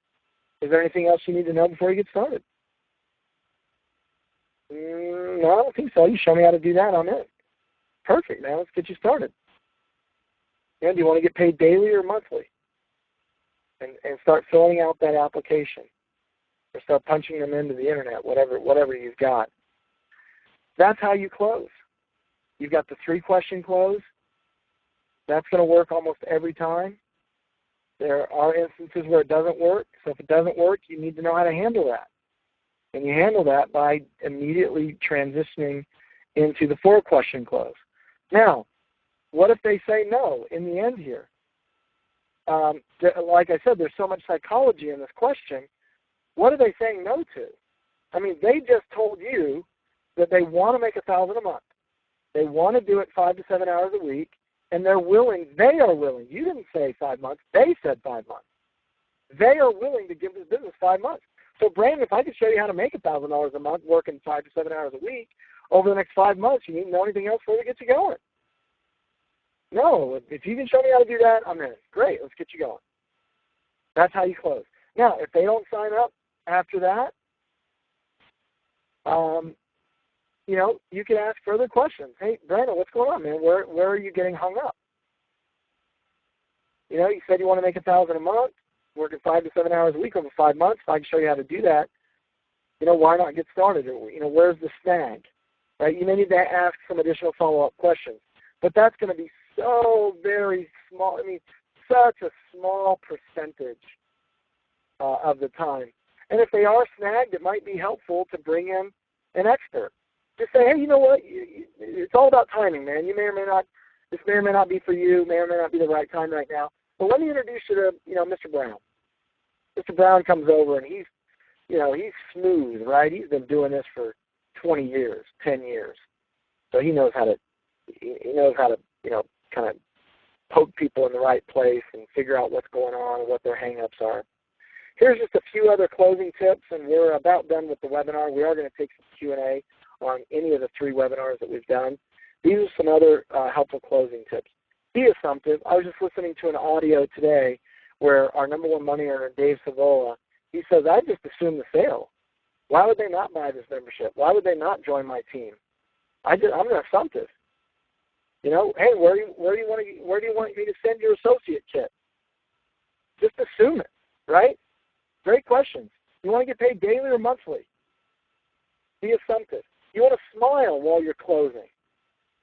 S1: is there anything else you need to know before you get started? No, I don't think so. You show me how to do that, I'm in. Perfect, man. Let's get you started. And do you want to get paid daily or monthly? And start filling out that application. Or start punching them into the internet, whatever you've got. That's how you close. You've got the 3-question close. That's going to work almost every time. There are instances where it doesn't work. So if it doesn't work, you need to know how to handle that. And you handle that by immediately transitioning into the 4-question close. Now, what if they say no in the end here? Like I said, there's so much psychology in this question. What are they saying no to? I mean, they just told you that they want to make $1,000 a month. They want to do it 5 to 7 hours a week, and they're willing. They are willing. You didn't say 5 months. They said 5 months. They are willing to give this business 5 months. So, Brandon, if I could show you how to make $1,000 a month working 5 to 7 hours a week over the next 5 months, you need to know anything else before we get you going. No, if you can show me how to do that, I'm in. Great, let's get you going. That's how you close. Now, if they don't sign up after that, you know, you can ask further questions. Hey, Brandon, what's going on, man? Where are you getting hung up? You know, you said you want to make $1,000 a month, working 5 to 7 hours a week over 5 months. If I can show you how to do that, you know, why not get started? Or, you know, where's the snag? Right? You may need to ask some additional follow-up questions. But that's going to be so very small. I mean, such a small percentage of the time. And if they are snagged, it might be helpful to bring in an expert. Just say, hey, you know what? It's all about timing, man. You may or may not, this may or may not be for you, may or may not be the right time right now. But let me introduce you to, you know, Mr. Brown. Mr. Brown comes over and he's, you know, he's smooth, right? He's been doing this for 20 years, 10 years. So he knows how to, you know, kind of poke people in the right place and figure out what's going on and what their hang-ups are. Here's just a few other closing tips, and we're about done with the webinar. We are going to take some Q&A on any of the 3 webinars that we've done. These are some other helpful closing tips. Be assumptive. I was just listening to an audio today where our number 1 money earner, Dave Savola, he says, I just assumed the sale. Why would they not buy this membership? Why would they not join my team? I'm an assumptive. You know, hey, where do you want me to send your associate kit? Just assume it, right? Great questions. You want to get paid daily or monthly? Be assumptive. You want to smile while you're closing.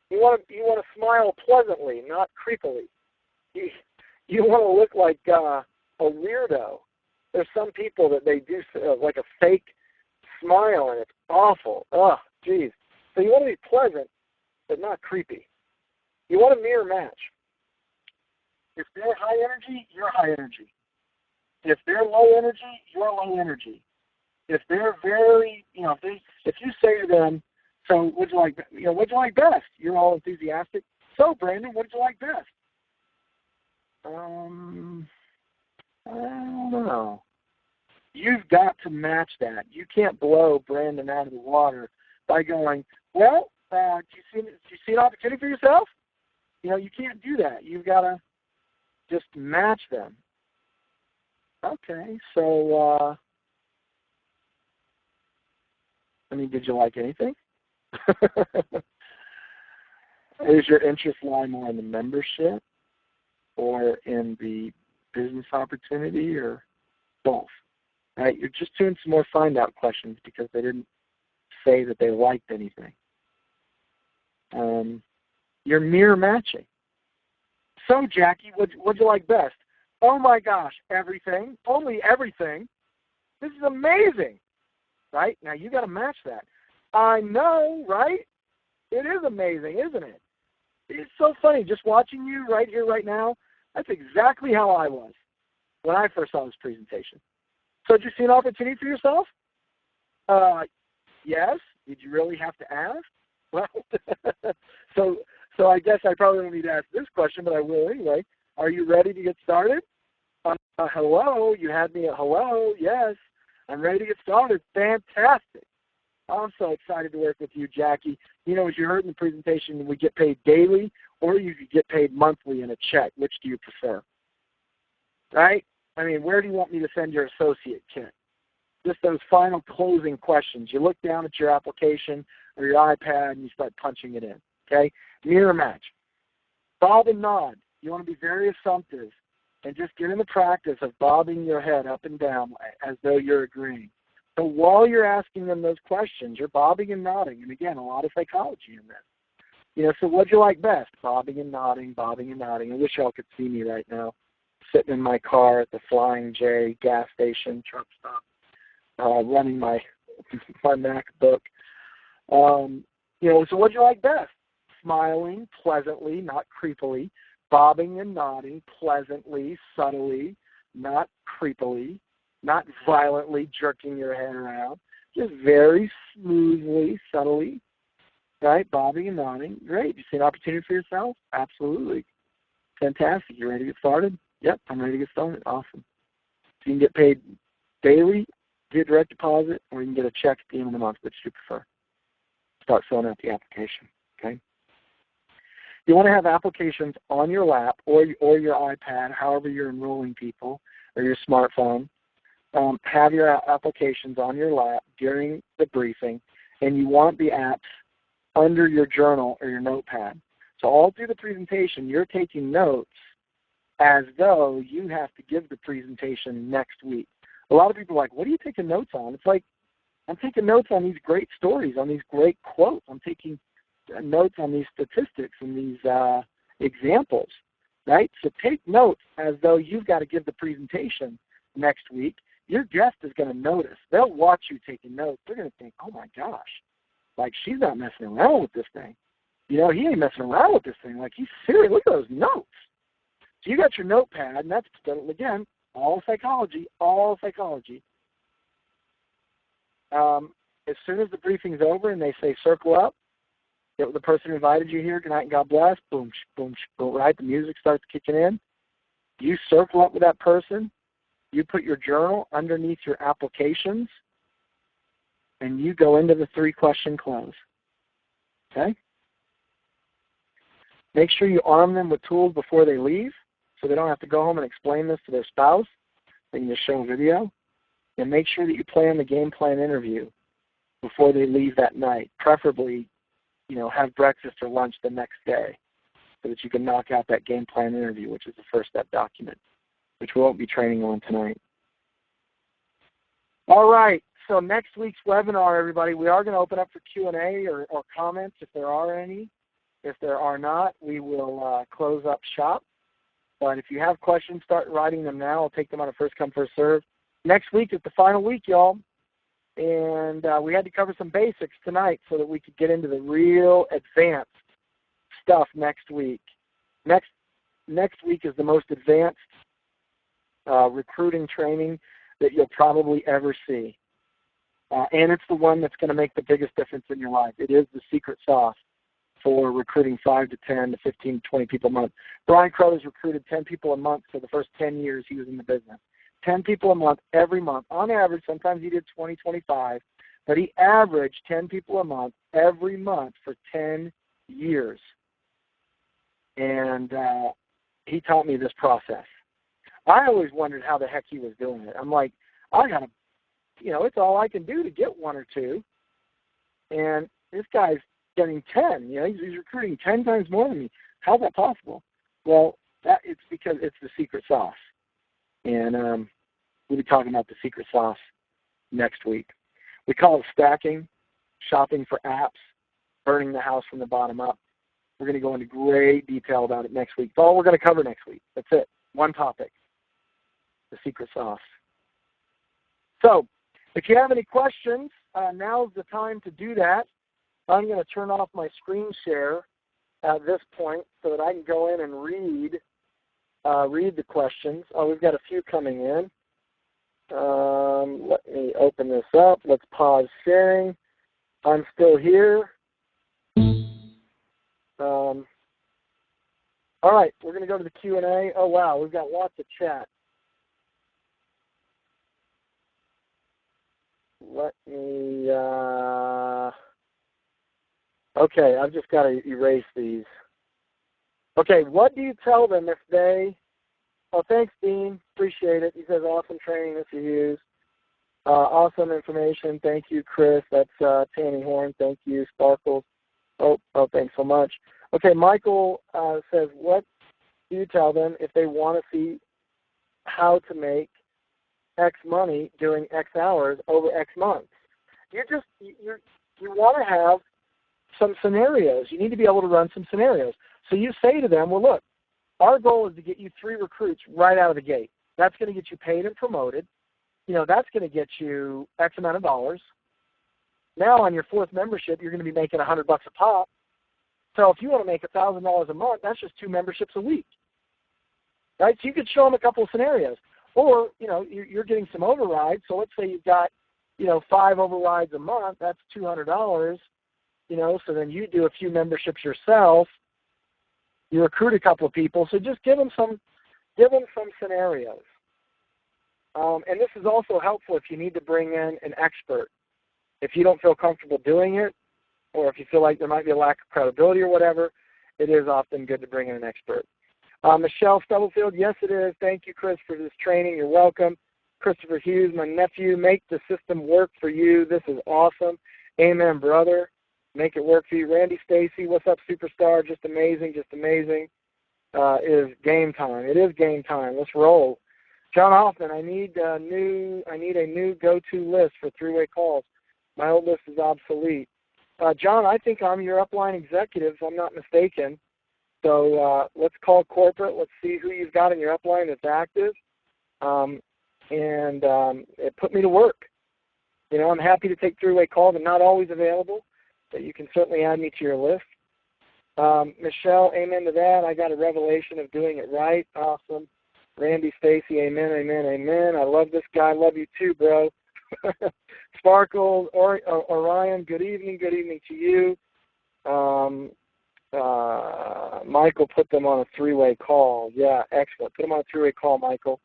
S1: You want to smile pleasantly, not creepily. You You want to look like a weirdo. There's some people that they do like a fake smile, and it's awful. Oh, geez. So you want to be pleasant, but not creepy. You want a mirror match. If they're high energy, you're high energy. If they're low energy, you're low energy. If they're very, if you say to them, so what'd you like best? You're all enthusiastic. So, Brandon, what did you like best? I don't know. You've got to match that. You can't blow Brandon out of the water by going, well, do you see an opportunity for yourself? You can't do that. You've got to just match them. Okay, so, did you like anything? Is your interest lie more in the membership or in the business opportunity or both? Right? You're just doing some more find-out questions because they didn't say that they liked anything. You're mirror matching. So, Jackie, what'd you like best? Oh, my gosh, everything. Only everything. This is amazing. Right? Now, you got to match that. I know, right? It is amazing, isn't it? It's so funny. Just watching you right here, right now, that's exactly how I was when I first saw this presentation. So did you see an opportunity for yourself? Yes. Did you really have to ask? Well, so I guess I probably don't need to ask this question, but I will anyway. Are you ready to get started? Hello. You had me at hello. Yes. I'm ready to get started. Fantastic. I'm so excited to work with you, Jackie. As you heard in the presentation, we get paid daily or you could get paid monthly in a check. Which do you prefer? Right? Where do you want me to send your associate kit? Just those final closing questions. You look down at your application or your iPad and you start punching it in. Okay? Mirror match. Bob and nod. You want to be very assumptive and just get in the practice of bobbing your head up and down as though you're agreeing. So while you're asking them those questions, you're bobbing and nodding. And again, a lot of psychology in this. So what'd you like best? Bobbing and nodding, bobbing and nodding. I wish y'all could see me right now, sitting in my car at the Flying J gas station, truck stop, running my MacBook. So what'd you like best? Smiling, pleasantly, not creepily, bobbing and nodding, pleasantly, subtly, not creepily, not violently jerking your head around, just very smoothly, subtly, right? Bobbing and nodding. Great. You see an opportunity for yourself? Absolutely. Fantastic. You ready to get started? Yep, I'm ready to get started. Awesome. So you can get paid daily, get direct deposit, or you can get a check at the end of the month. Which do you prefer? Start filling out the application. Okay. You want to have applications on your lap or your iPad, however you're enrolling people, or your smartphone. Have your applications on your lap during the briefing, and you want the apps under your journal or your notepad. So all through the presentation, you're taking notes as though you have to give the presentation next week. A lot of people are like, what are you taking notes on? It's like, I'm taking notes on these great stories, on these great quotes. I'm taking notes on these statistics and these examples, right? So take notes as though you've got to give the presentation next week. Your guest is going to notice. They'll watch you taking notes. They're going to think, oh, my gosh, like she's not messing around with this thing. He ain't messing around with this thing. Like, he's serious. Look at those notes. So you got your notepad, and that's, again, all psychology, all psychology. As soon as the briefing's over and they say circle up, get the person who invited you here, good night and God bless, boom, boom, boom, right? The music starts kicking in. You circle up with that person. You put your journal underneath your applications, and you go into the 3-question close. Okay? Make sure you arm them with tools before they leave so they don't have to go home and explain this to their spouse. They can just show a video. And make sure that you plan the game plan interview before they leave that night. Preferably, have breakfast or lunch the next day so that you can knock out that game plan interview, which is the first step document, which we won't be training on tonight. All right, so next week's webinar, everybody, we are going to open up for Q&A or comments if there are any. If there are not, we will close up shop. But if you have questions, start writing them now. I'll take them on a first come, first serve. Next week is the final week, y'all. And we had to cover some basics tonight so that we could get into the real advanced stuff next week. Next week is the most advanced recruiting training that you'll probably ever see. And it's the one that's going to make the biggest difference in your life. It is the secret sauce for recruiting 5 to 10 to 15 to 20 people a month. Brian Crow recruited 10 people a month for the first 10 years he was in the business. 10 people a month every month. On average, sometimes he did 20, 25, but he averaged 10 people a month every month for 10 years. And he taught me this process. I always wondered how the heck he was doing it. I'm like, I got to, it's all I can do to get one or two. And this guy's getting 10. He's recruiting 10 times more than me. How's that possible? Well, it's because it's the secret sauce. And we'll be talking about the secret sauce next week. We call it stacking, shopping for apps, burning the house from the bottom up. We're going to go into great detail about it next week. It's all we're going to cover next week. That's it. One topic, the secret sauce. So if you have any questions, now's the time to do that. I'm going to turn off my screen share at this point so that I can go in and read the questions. Oh, we've got a few coming in. Let me open this up. Let's pause sharing. I'm still here. All right, we're going to go to the Q&A. Oh, wow, we've got lots of chat. Let me, okay, I've just got to erase these. Okay, what do you tell them if they, oh, thanks, Dean, appreciate it. He says, awesome training, Mr. Hughes. Awesome information, thank you, Chris. That's Tanny Horn, thank you, Sparkles. Oh, thanks so much. Okay, Michael says, what do you tell them if they want to see how to make X money doing X hours over X months? You want to have some scenarios. You need to be able to run some scenarios. So you say to them, well, look, our goal is to get you 3 recruits right out of the gate. That's going to get you paid and promoted. That's going to get you X amount of dollars. Now on your 4th membership, you're going to be making $100 a pop. So if you want to make $1,000 a month, that's just 2 memberships a week, right? So you could show them a couple of scenarios. Or, you're getting some overrides. So let's say you've got, 5 overrides a month. That's $200, so then you do a few memberships yourself. You recruit a couple of people. So just give them some scenarios. And this is also helpful if you need to bring in an expert. If you don't feel comfortable doing it, or if you feel like there might be a lack of credibility or whatever, it is often good to bring in an expert. Michelle Stubblefield, yes it is. Thank you, Chris, for this training. You're welcome. Christopher Hughes, my nephew, make the system work for you. This is awesome. Amen, brother. Make it work for you. Randy Stacy, what's up, superstar? Just amazing, just amazing. It is game time. It is game time. Let's roll. John Hoffman, I need a new go-to list for 3-way calls. My old list is obsolete. John, I think I'm your upline executive, if I'm not mistaken. So let's call corporate. Let's see who you've got in your upline that's active, and it put me to work. I'm happy to take 3-way calls. I'm not always available, but you can certainly add me to your list. Michelle, amen to that. I got a revelation of doing it right. Awesome. Randy Stacy, amen, amen, amen. I love this guy. Love you too, bro. Sparkles, Orion, good evening to you. Michael put them on a 3-way call. Yeah, excellent. Put them on a 3-way call, Michael.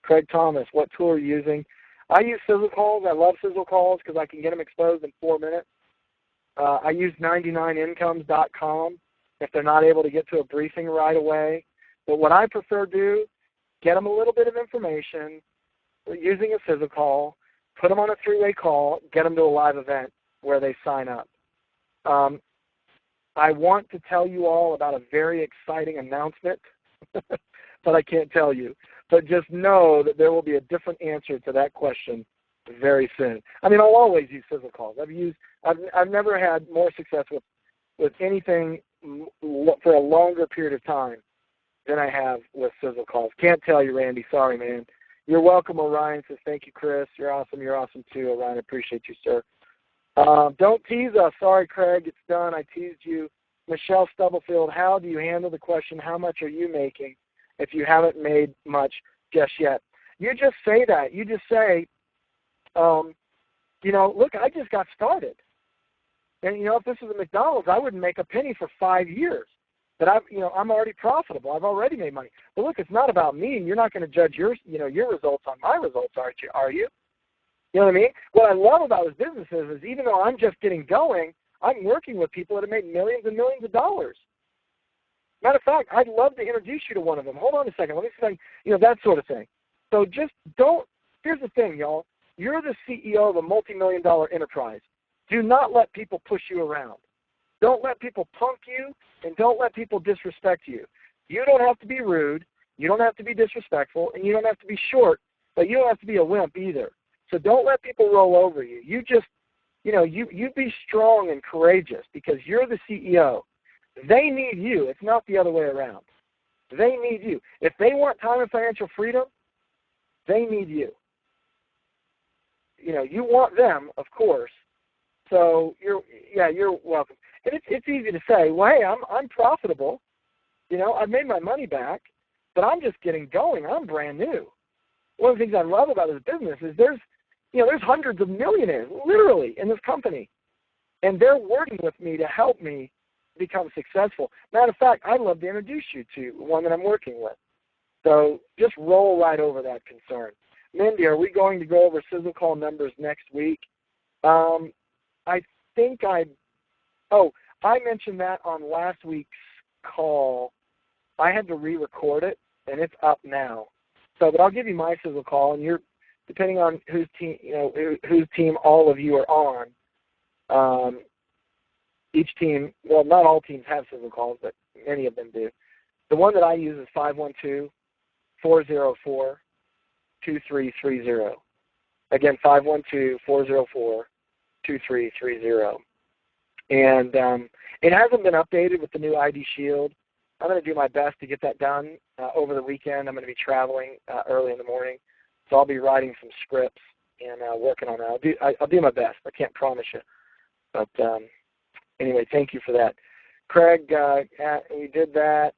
S1: Craig Thomas, what tool are you using? I use Sizzle Calls. I love Sizzle Calls because I can get them exposed in 4 minutes. I use 99incomes.com if they're not able to get to a briefing right away. But what I prefer to do, get them a little bit of information using a Sizzle Call, put them on a 3-way call, get them to a live event where they sign up. I want to tell you all about a very exciting announcement, but I can't tell you. But just know that there will be a different answer to that question very soon. I mean, I'll always use Sizzle Calls. I've never had more success with anything for a longer period of time than I have with sizzle calls. Can't tell you, Randy. Sorry, man. You're welcome, Orion says, thank you, Chris. You're awesome. You're awesome, too, Orion. I appreciate you, sir. Don't tease us. Sorry, Craig. It's done. I teased you. Michelle Stubblefield, how do you handle the question, how much are you making if you haven't made much just yet? You just say that. You just say, look, I just got started. And, if this was a McDonald's, I wouldn't make a penny for 5 years. But I'm already profitable. I've already made money. But look, it's not about me. You're not going to judge your results on my results, are you? You know what I mean? What I love about this business is even though I'm just getting going, I'm working with people that have made millions and millions of dollars. Matter of fact, I'd love to introduce you to one of them. Hold on a second. Let me say, that sort of thing. So just don't, here's the thing, y'all. You're the CEO of a multi-million-dollar enterprise. Do not let people push you around. Don't let people punk you, and don't let people disrespect you. You don't have to be rude. You don't have to be disrespectful, and you don't have to be short, but you don't have to be a wimp either. So don't let people roll over you. You just, you be strong and courageous because you're the CEO. They need you. It's not the other way around. They need you. If they want time and financial freedom, they need you. You want them, of course. So you're welcome. And it's easy to say, well, hey, I'm profitable. I've made my money back, but I'm just getting going. I'm brand new. One of the things I love about this business is there's hundreds of millionaires, literally, in this company. And they're working with me to help me become successful. Matter of fact, I'd love to introduce you to one that I'm working with. So just roll right over that concern. Mindy, are we going to go over sizzle call numbers next week? I think I mentioned that on last week's call. I had to re-record it, and it's up now. So, but I'll give you my sizzle call, and you're, depending on whose team all of you are on, each team, well, not all teams have sizzle calls, but many of them do. The one that I use is 512-404-2330. Again, 512-404-2330. And it hasn't been updated with the new ID Shield. I'm going to do my best to get that done over the weekend. I'm going to be traveling early in the morning, so I'll be writing some scripts and working on that. I'll do my best. I can't promise you. But anyway, thank you for that. Craig, we did that.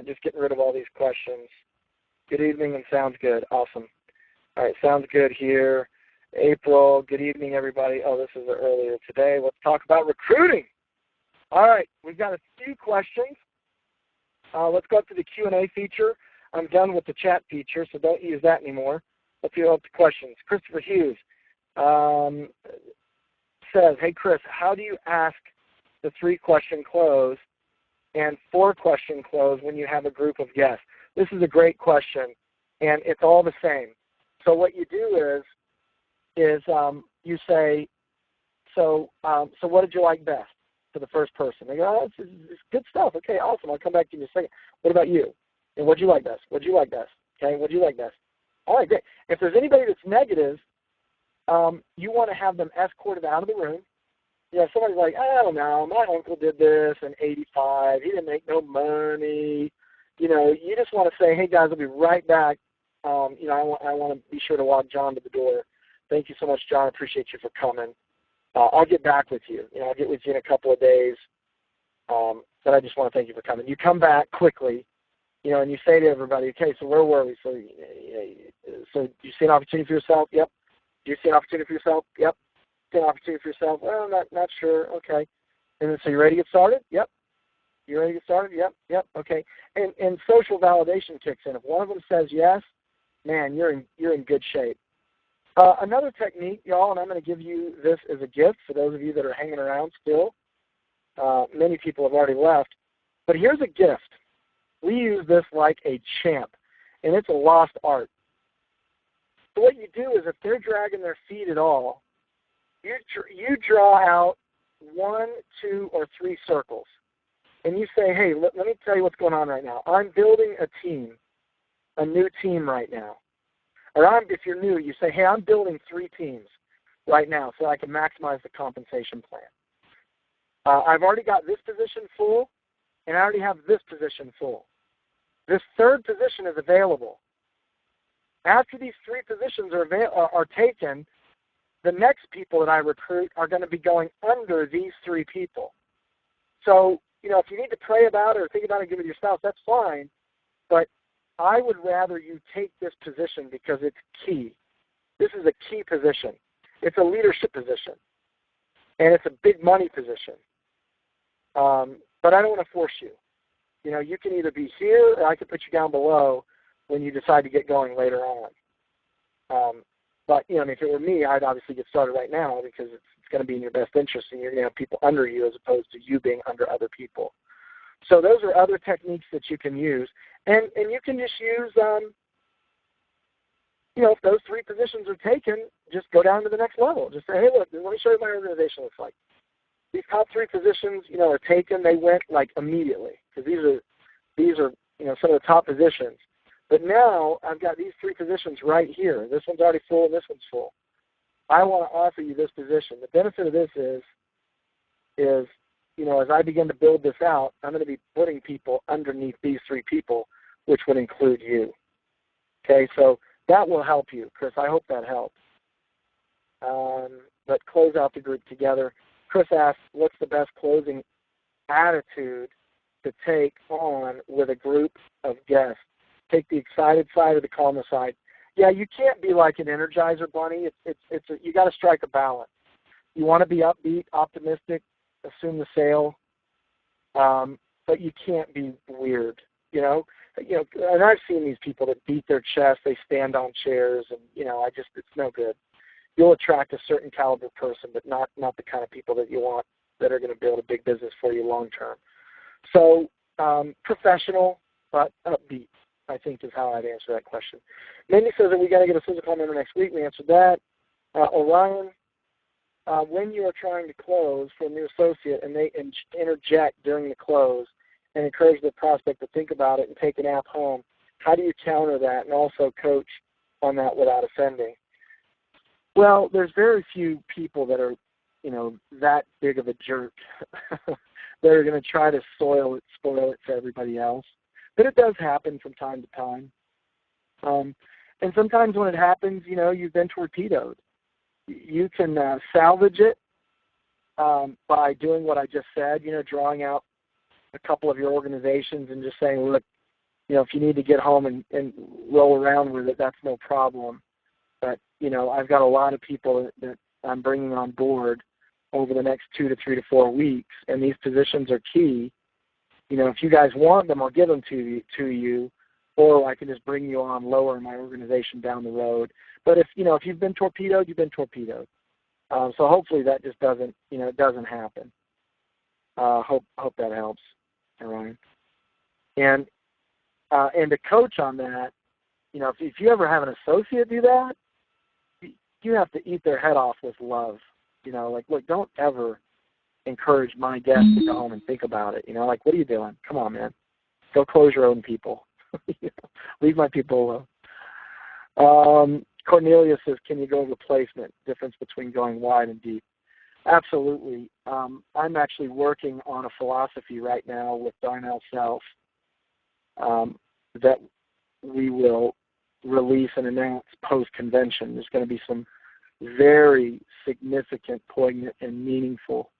S1: Just getting rid of all these questions. Good evening and sounds good. Awesome. All right, sounds good here. April, good evening, everybody. Oh, this is earlier today. Let's talk about recruiting. All right, we've got a few questions. Let's go up to the Q&A feature. I'm done with the chat feature, so don't use that anymore. Let's go up to questions. Christopher Hughes says, hey, Chris, how do you ask the 3-question close and 4-question close when you have a group of guests? This is a great question, and it's all the same. So what you do is you say, so what did you like best to the first person? They go, oh, this is good stuff. Okay, awesome. I'll come back to you in a second. What about you? And what did you like best? What did you like best? Okay, what did you like best? All right, great. If there's anybody that's negative, you want to have them escorted out of the room. Somebody's like, I don't know, my uncle did this in '85. He didn't make no money. You just want to say, hey, guys, I'll be right back. I want to be sure to walk John to the door. Thank you so much, John. I appreciate you for coming. I'll get back with you. I'll get with you in a couple of days. But I just want to thank you for coming. You come back quickly, and you say to everybody, okay, so where were we? So do you see an opportunity for yourself? Yep. Do you see an opportunity for yourself? Yep. See an opportunity for yourself? Well, not sure. Okay. And then, so you ready to get started? Yep. You ready to get started? Yep. Okay. And social validation kicks in. If one of them says yes, man, you're in good shape. Another technique, y'all, and I'm going to give you this as a gift for those of you that are hanging around still. Many people have already left. But here's a gift. We use this like a champ, and it's a lost art. So what you do is if they're dragging their feet at all, you draw out 1, 2, or 3 circles. And you say, hey, let me tell you what's going on right now. I'm building a new team right now. Or if you're new, you say, hey, I'm building 3 teams right now so I can maximize the compensation plan. I've already got this position full, and I already have this position full. this third position is available. After these 3 positions are taken, the next people that I recruit are going to be going under these 3 people. So, if you need to pray about it or think about it, give it to your spouse, that's fine. But I would rather you take this position because it's key. This is a key position. It's a leadership position. And it's a big money position. But I don't want to force you. You can either be here or I can put you down below when you decide to get going later on. But, if it were me, I'd obviously get started right now because it's going to be in your best interest and you're going to have people under you as opposed to you being under other people. So those are other techniques that you can use. And you can just use, if those 3 positions are taken, just go down to the next level. Just say, hey, look, let me show you what my organization looks like. These top 3 positions, are taken. They went like immediately because these are some of the top positions. But now I've got these 3 positions right here. This one's already full and this one's full. I want to offer you this position. The benefit of this is as I begin to build this out, I'm going to be putting people underneath these 3 people, which would include you. Okay, so that will help you, Chris. I hope that helps. But close out the group together. Chris asks, what's the best closing attitude to take on with a group of guests? Take the excited side or the calmer side. Yeah, you can't be like an Energizer bunny. You got to strike a balance. You want to be upbeat, optimistic, assume the sale, but you can't be weird. And I've seen these people that beat their chest. They stand on chairs, and it's no good. You'll attract a certain caliber person, but not the kind of people that you want that are going to build a big business for you long term. So professional but upbeat, I think, is how I'd answer that question. Mindy says that we got to get a physical member next week. We answered that. Orion, when you are trying to close for a new associate and they interject during the close and encourage the prospect to think about it and take an app home, how do you counter that and also coach on that without offending? Well, there's very few people that are, that big of a jerk that are going to try to spoil it for everybody else. But it does happen from time to time. And sometimes when it happens, you've been torpedoed. You can salvage it by doing what I just said, drawing out a couple of your organizations and just saying, look, if you need to get home and roll around with it, that's no problem. But, I've got a lot of people that I'm bringing on board over the next 2 to 3 to 4 weeks, and these positions are key. If you guys want them, I'll give them to you, or I can just bring you on lower in my organization down the road. But if you've been torpedoed, you've been torpedoed. So hopefully that just doesn't happen. Hope that helps, Ryan. And to coach on that, if you ever have an associate do that, you have to eat their head off with love. Look, don't ever encourage my guests to go home and think about it. What are you doing? Come on, man. Go close your own people. Leave my people alone. Cornelia says, can you go over placement, difference between going wide and deep? Absolutely. I'm actually working on a philosophy right now with Darnell Self that we will release and announce post-convention. There's going to be some very significant, poignant, and meaningful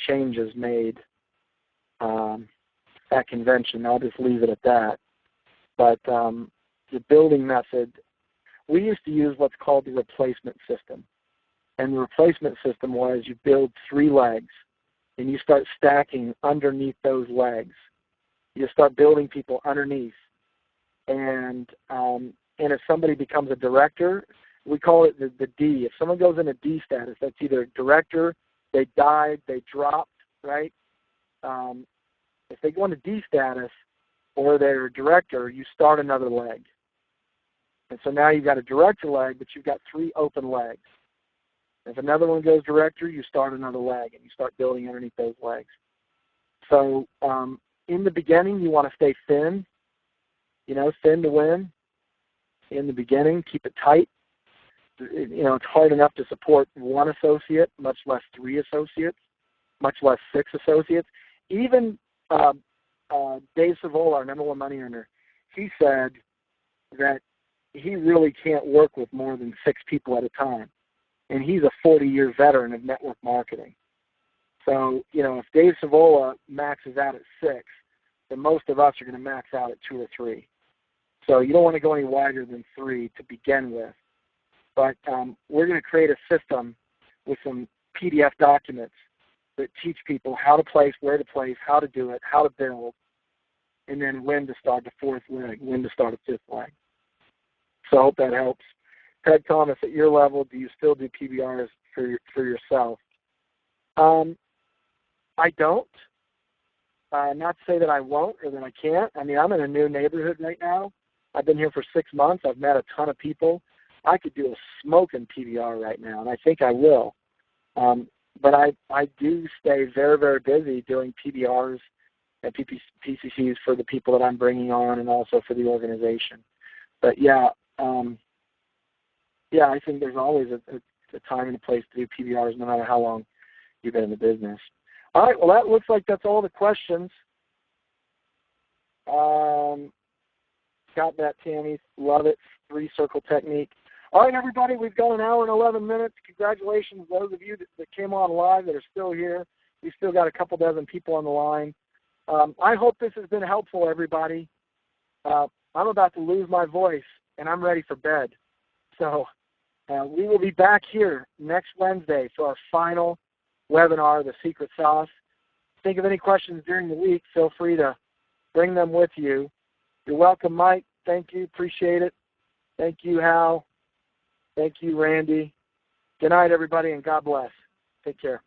S1: changes made at convention. I'll just leave it at that. But the building method, we used to use what's called the replacement system. And the replacement system was you build 3 legs, and you start stacking underneath those legs. You start building people underneath. And if somebody becomes a director, we call it the D. If someone goes into D status, that's either director, they died, they dropped, right? If they go into D status or they're a director, you start another leg. And so now you've got a director leg, but you've got 3 open legs. If another one goes director, you start another leg, and you start building underneath those legs. So in the beginning, you want to stay thin, thin to win. In the beginning, keep it tight. It's hard enough to support 1 associate, much less 3 associates, much less 6 associates. Even Dave Savola, our #1 money earner, he said that he really can't work with more than 6 people at a time. And he's a 40-year veteran of network marketing. So, if Dave Savola maxes out at 6, then most of us are going to max out at 2 or 3. So you don't want to go any wider than 3 to begin with. But we're going to create a system with some PDF documents that teach people how to place, where to place, how to do it, how to build, and then when to start the 4th leg, when to start a 5th leg. So I hope that helps. Ted Thomas, at your level, do you still do PBRs for yourself? I don't. Not to say that I won't or that I can't. I mean, I'm in a new neighborhood right now. I've been here for 6 months. I've met a ton of people. I could do a smoking PBR right now, and I think I will. But I do stay very, very busy doing PBRs and PCCs for the people that I'm bringing on and also for the organization. But, I think there's always a time and a place to do PBRs no matter how long you've been in the business. All right, well, that looks like that's all the questions. Got that, Tammy. Love it. 3-circle technique. All right, everybody, we've got 1 hour and 11 minutes. Congratulations to those of you that came on live that are still here. We've still got a couple dozen people on the line. I hope this has been helpful, everybody. I'm about to lose my voice, and I'm ready for bed. So we will be back here next Wednesday for our final webinar, The Secret Sauce. Think of any questions during the week, feel free to bring them with you. You're welcome, Mike. Thank you. Appreciate it. Thank you, Hal. Thank you, Randy. Good night, everybody, and God bless. Take care.